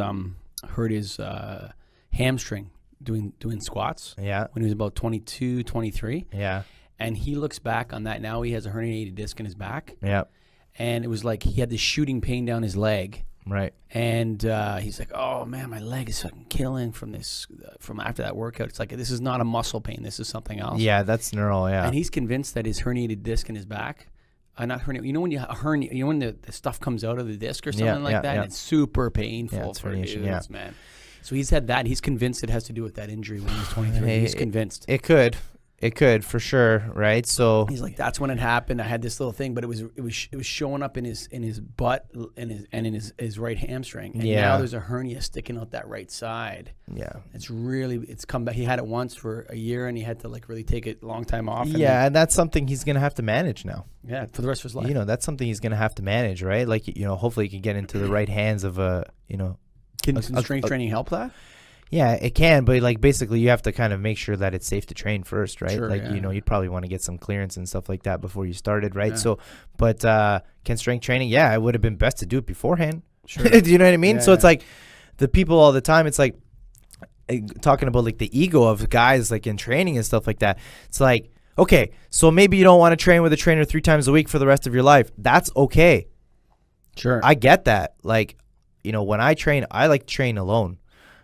hamstring doing squats. Yeah. When he was about 22, 23. Yeah. And he looks back on that now. He has a herniated disc in his back. Yeah. And it was like he had this shooting pain down his leg. Right. And he's like, oh, man, my leg is fucking killing from this, from after that workout. It's like, this is not a muscle pain. This is something else. Yeah, that's neural, yeah. And he's convinced that his herniated disc in his back, not herniated, you know when you hernia, you know when the stuff comes out of the disc or something like that? And it's super painful for dudes, man. So he's had that. He's convinced it has to do with that injury when he was 23. He's convinced. It could. It could, for sure, right? So he's like, that's when it happened. I had this little thing, but it was showing up in his butt and in his right hamstring. And now there's a hernia sticking out that right side. Yeah. It's come back. He had it once for a year, and he had to like really take a long time off. And that's something he's gonna have to manage now. Yeah, for the rest of his life. You know, that's something he's gonna have to manage, right? Like, you know, hopefully he can get into the right hands of Can strength training help that? Yeah, it can, but like basically you have to kind of make sure that it's safe to train first, right? Sure, like, you know, you'd probably want to get some clearance and stuff like that before you started, right? Yeah. So, but can strength training? Yeah, it would have been best to do it beforehand. Sure. Do you know what I mean? Yeah, so it's like the people all the time, it's like talking about like the ego of guys like in training and stuff like that. It's like, okay, so maybe you don't want to train with a trainer 3 times a week for the rest of your life. That's okay. Sure. I get that. Like, you know, when I train, I like to train alone.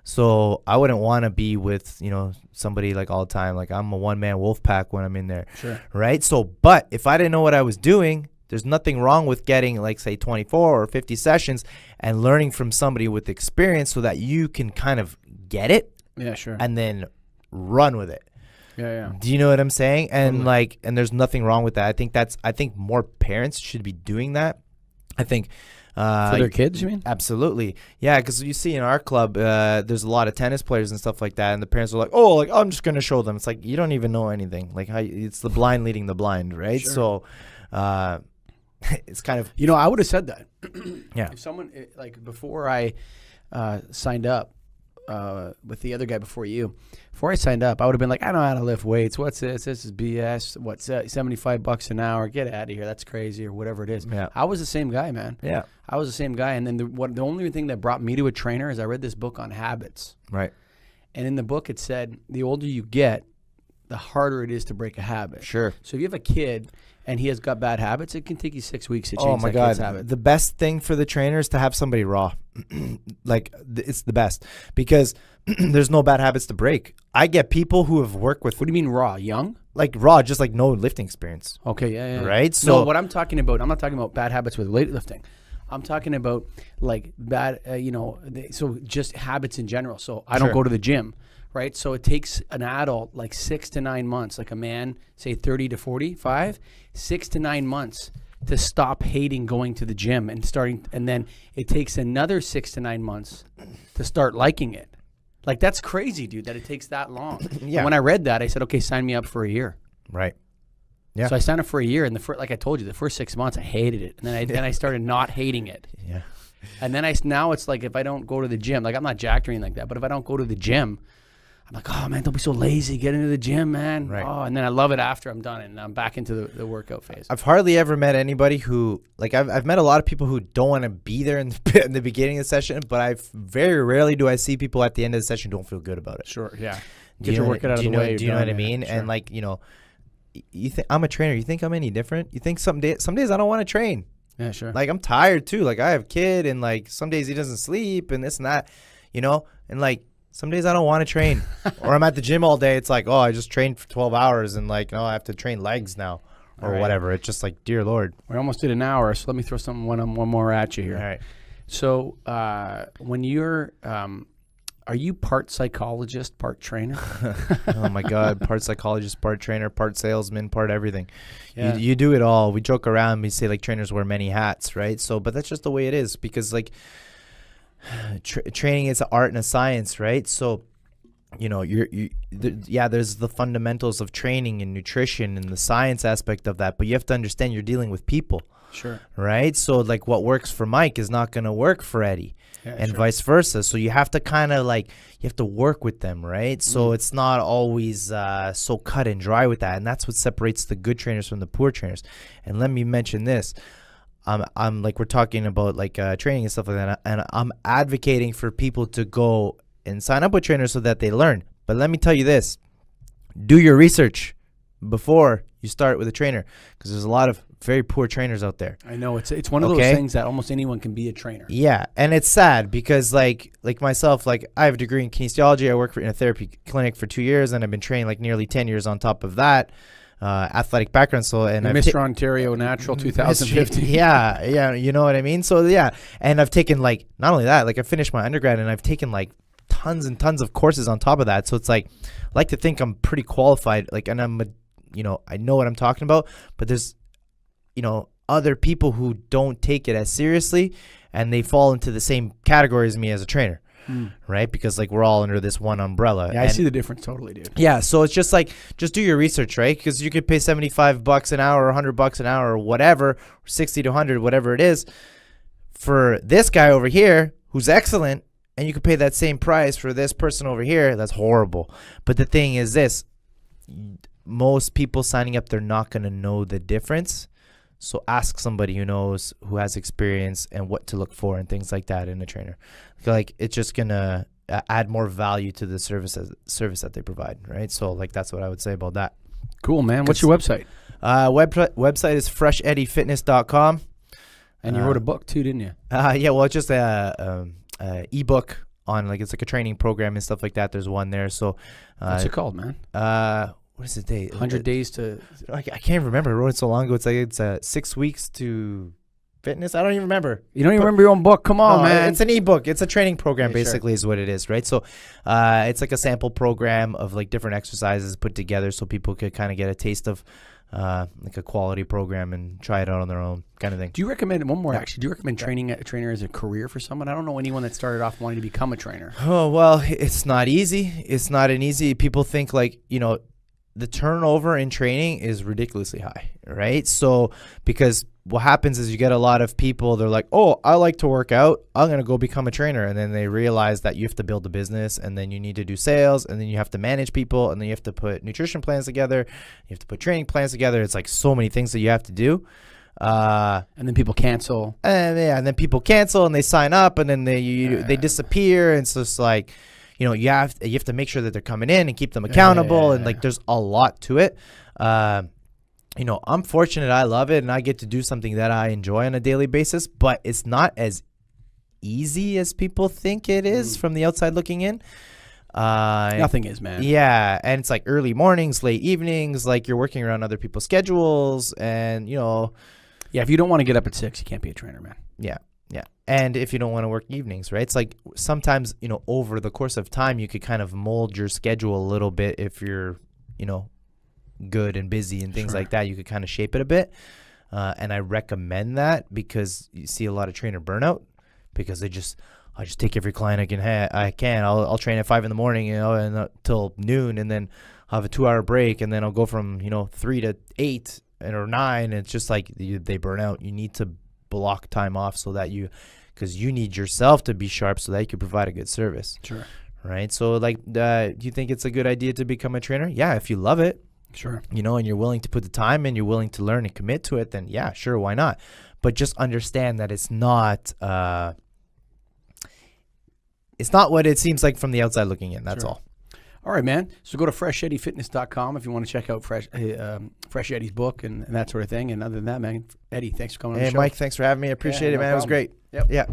So I wouldn't want to be with, you know, somebody like all the time. Like I'm a one-man wolf pack when I'm in there. Sure. Right? So, but if I didn't know what I was doing, there's nothing wrong with getting like, say, 24 or 50 sessions and learning from somebody with experience so that you can kind of get it. Yeah, sure. And then run with it. Yeah. Do you know what I'm saying? And Totally. like, and there's nothing wrong with that. I think more parents should be doing that. I think for their kids, you mean? Absolutely. Yeah, because you see in our club, there's a lot of tennis players and stuff like that, and the parents are like, oh, like I'm just going to show them. It's like, you don't even know anything. Like, it's the blind leading the blind, right? Sure. So it's kind of... You know, I would have said that. Yeah. If someone, like before I signed up with the other guy before I signed up, I would have been like, I know how to lift weights. What's this? This is BS. What's $75 an hour? Get out of here. That's crazy, or whatever it is. Yeah. I was the same guy, man. Yeah. I was the same guy. And then the only thing that brought me to a trainer is I read this book on habits. Right. And in the book, it said the older you get, the harder it is to break a habit. Sure. So if you have a kid and he has got bad habits, it can take you 6 weeks to change that kid's habit. The best thing for the trainer is to have somebody raw. Like, it's the best because there's no bad habits to break. I get people who have worked with... What do you mean raw? Young? Like raw, just like no lifting experience. Okay, yeah. Right? So no, what I'm talking about, I'm not talking about bad habits with weightlifting. I'm talking about like bad, so just habits in general. So I don't go to the gym, right? So it takes an adult like 6 to 9 months, like a man, say 30 to 45, 6 to 9 months to stop hating going to the gym and then it takes another 6 to 9 months to start liking it. Like that's crazy, dude, that it takes that long. Yeah. And when I read that, I said, okay, sign me up for a year. Right. Yeah. So I signed up for a year, and like I told you, the first 6 months I hated it, and then I started not hating it. Yeah. And then now it's like if I don't go to the gym, like I'm not jacked or anything like that, but if I don't go to the gym, I'm like, oh man, don't be so lazy. Get into the gym, man. Right. Oh, and then I love it after I'm done, and I'm back into the workout phase. I've hardly ever met anybody who, like, I've met a lot of people who don't want to be there in the beginning of the session, but very rarely do I see people at the end of the session who don't feel good about it. Sure, yeah. Get your workout out of the way. Do you know what I mean? Sure. And like, you know, you think I'm a trainer. You think I'm any different? You think some days I don't want to train. Yeah, sure. Like I'm tired too. Like I have a kid, and like some days he doesn't sleep, and this and that, you know. And like some days I don't want to train, or I'm at the gym all day. It's like, oh, I just trained for 12 hours, and like, no, I have to train legs now, or whatever. It's just like, dear Lord. We almost did an hour, so let me throw one more at you here. All right. So when you're are you part psychologist, part trainer? Oh my God, part psychologist, part trainer, part salesman, part everything. Yeah. You do it all. We joke around. We say like trainers wear many hats, right? So, but that's just the way it is because like training is an art and a science, right? So, you know, there's the fundamentals of training and nutrition and the science aspect of that, but you have to understand you're dealing with people. Sure. Right? So like what works for Mike is not going to work for Eddie. Yeah, and sure. vice versa. So you have to kind of like, you have to work with them, right? So it's not always so cut and dry with that. And that's what separates the good trainers from the poor trainers. And let me mention this. I'm like, we're talking about like training and stuff like that. And I'm advocating for people to go and sign up with trainers so that they learn. But let me tell you this, do your research before you start with a trainer, because there's a lot of very poor trainers out there. I know it's one of those things that almost anyone can be a trainer. Yeah, and it's sad because like myself, like I have a degree in kinesiology. I work in a therapy clinic for 2 years, and I've been trained like nearly 10 years on top of that. Athletic background. So and Mr. Ontario Natural 2015. Yeah, you know what I mean. So yeah, and I've taken like not only that, like I finished my undergrad, and I've taken like tons and tons of courses on top of that. So it's like I like to think I'm pretty qualified. Like, and I'm I know what I'm talking about. But there's other people who don't take it as seriously, and they fall into the same category as me as a trainer. Right? Because like we're all under this one umbrella. Yeah, I see the difference totally, dude. Yeah, so it's just like, just do your research, right? Because you could pay $75 an hour or $100 an hour or whatever, or 60 to 100, whatever it is, for this guy over here who's excellent, and you could pay that same price for this person over here. That's horrible. But the thing is this, most people signing up, they're not going to know the difference. So ask somebody who knows, who has experience, and what to look for and things like that in a trainer. Like it's just gonna add more value to the service that they provide, right? So like that's what I would say about that. Cool, man. What's your website? Website is fresheddiefitness.com. And you wrote a book too, didn't you? Yeah, well, it's just a ebook on like it's like a training program and stuff like that. There's one there. So what's it called, man? What is the date? 100 days to... I can't remember. I wrote it so long ago. It's like it's 6 weeks to fitness. I don't even remember. You don't even remember your own book? Come on, man. It's an ebook. It's a training program, basically, sure. is what it is, right? So it's like a sample program of like different exercises put together so people could kind of get a taste of like a quality program and try it out on their own kind of thing. Do you recommend, one more actually, do you recommend training a trainer as a career for someone? I don't know anyone that started off wanting to become a trainer. Oh, well, it's not easy. It's not an easy... People think like, the turnover in training is ridiculously high, right? So because what happens is you get a lot of people, they're like, oh, I like to work out, I'm going to go become a trainer. And then they realize that you have to build a business, and then you need to do sales, and then you have to manage people, and then you have to put nutrition plans together, you have to put training plans together. It's like so many things that you have to do. And then people cancel. And then people cancel, and they sign up, and then they disappear. And so it's like, you have to make sure that they're coming in and keep them accountable. And like, there's a lot to it. I'm fortunate. I love it. And I get to do something that I enjoy on a daily basis, but it's not as easy as people think it is from the outside looking in. Nothing is, man. Yeah. And it's like early mornings, late evenings, like you're working around other people's schedules and, Yeah. If you don't want to get up at 6, you can't be a trainer, man. Yeah. Yeah. And if you don't want to work evenings, right? It's like sometimes, over the course of time, you could kind of mold your schedule a little bit if you're, good and busy and things like that. You could kind of shape it a bit. And I recommend that because you see a lot of trainer burnout because I just take every client I can. I'll train at 5 a.m, and till noon, and then I'll have a 2-hour break, and then I'll go from 3 to 8 or 9. And it's just like they burn out. You need to block time off so that because you need yourself to be sharp so that you can provide a good service. Sure. Right. So like, do you think it's a good idea to become a trainer? Yeah. If you love it, sure. And you're willing to put the time in, you're willing to learn and commit to it, then yeah, sure. Why not? But just understand that it's not what it seems like from the outside looking in. That's all. All right, man. So go to fresheddiefitness.com if you want to check out Fresh Eddie's book and that sort of thing. And other than that, man, Eddie, thanks for coming on the show. Hey, Mike, thanks for having me. I appreciate it, man. It was great. Yep. Yeah.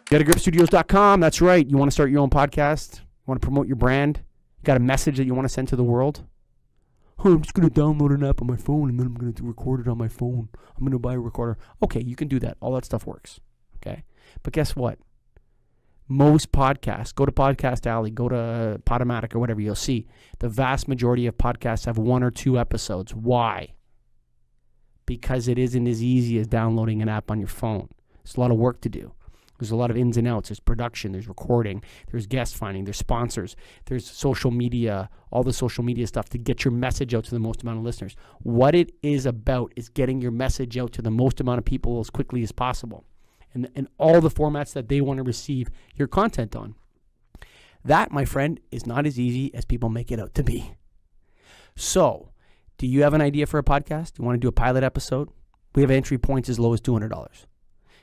GetAGripStudios.com. That's right. You want to start your own podcast? You want to promote your brand? You got a message that you want to send to the world? Oh, I'm just going to download an app on my phone and then I'm going to record it on my phone. I'm going to buy a recorder. Okay, you can do that. All that stuff works. Okay? But guess what? Most podcasts, go to Podcast Alley, go to Podomatic or whatever, you'll see the vast majority of podcasts have 1 or 2 episodes. Why? Because it isn't as easy as downloading an app on your phone. There's a lot of work to do. There's a lot of ins and outs. There's production, there's recording, there's guest finding, there's sponsors, there's social media, all the social media stuff to get your message out to the most amount of listeners. What it is about is getting your message out to the most amount of people as quickly as possible. And all the formats that they want to receive your content on. That, my friend, is not as easy as people make it out to be. So, do you have an idea for a podcast? Do you want to do a pilot episode? We have entry points as low as $200.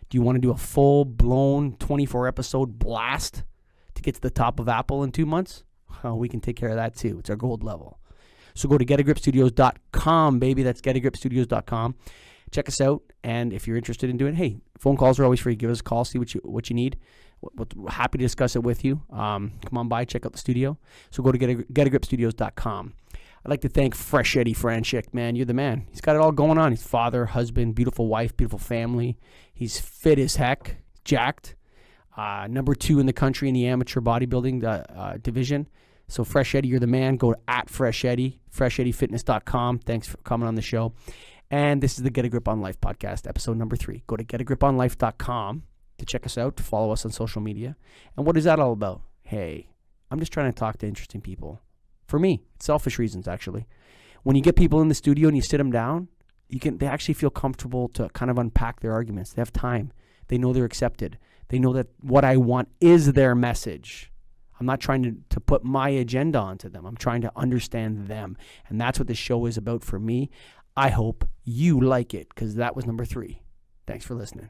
Do you want to do a full-blown 24-episode blast get to the top of Apple in 2 months, we can take care of that too. It's our gold level. So go to getagripstudios.com, baby. That's getagripstudios.com. Check us out. And if you're interested in doing it, hey, phone calls are always free. Give us a call, see what you need. We're happy to discuss it with you. Come on by, check out the studio. So go to getagripstudios.com. I'd like to thank Fresh Eddie Franjic, man. You're the man. He's got it all going on. He's father, husband, beautiful wife, beautiful family. He's fit as heck, jacked. Number 2 in the country in the amateur bodybuilding division. So Fresh Eddie, you're the man. Go to @Fresh Eddie, fresheddiefitness.com. Thanks for coming on the show. And this is the Get a Grip on Life podcast, episode number 3. Go to getagriponlife.com to check us out, to follow us on social media. And what is that all about? Hey, I'm just trying to talk to interesting people. For me, it's selfish reasons, actually. When you get people in the studio and you sit them down, they actually feel comfortable to kind of unpack their arguments. They have time. They know they're accepted. They know that what I want is their message. I'm not trying to put my agenda onto them. I'm trying to understand them. And that's what this show is about for me. I hope you like it, because that was number 3. Thanks for listening.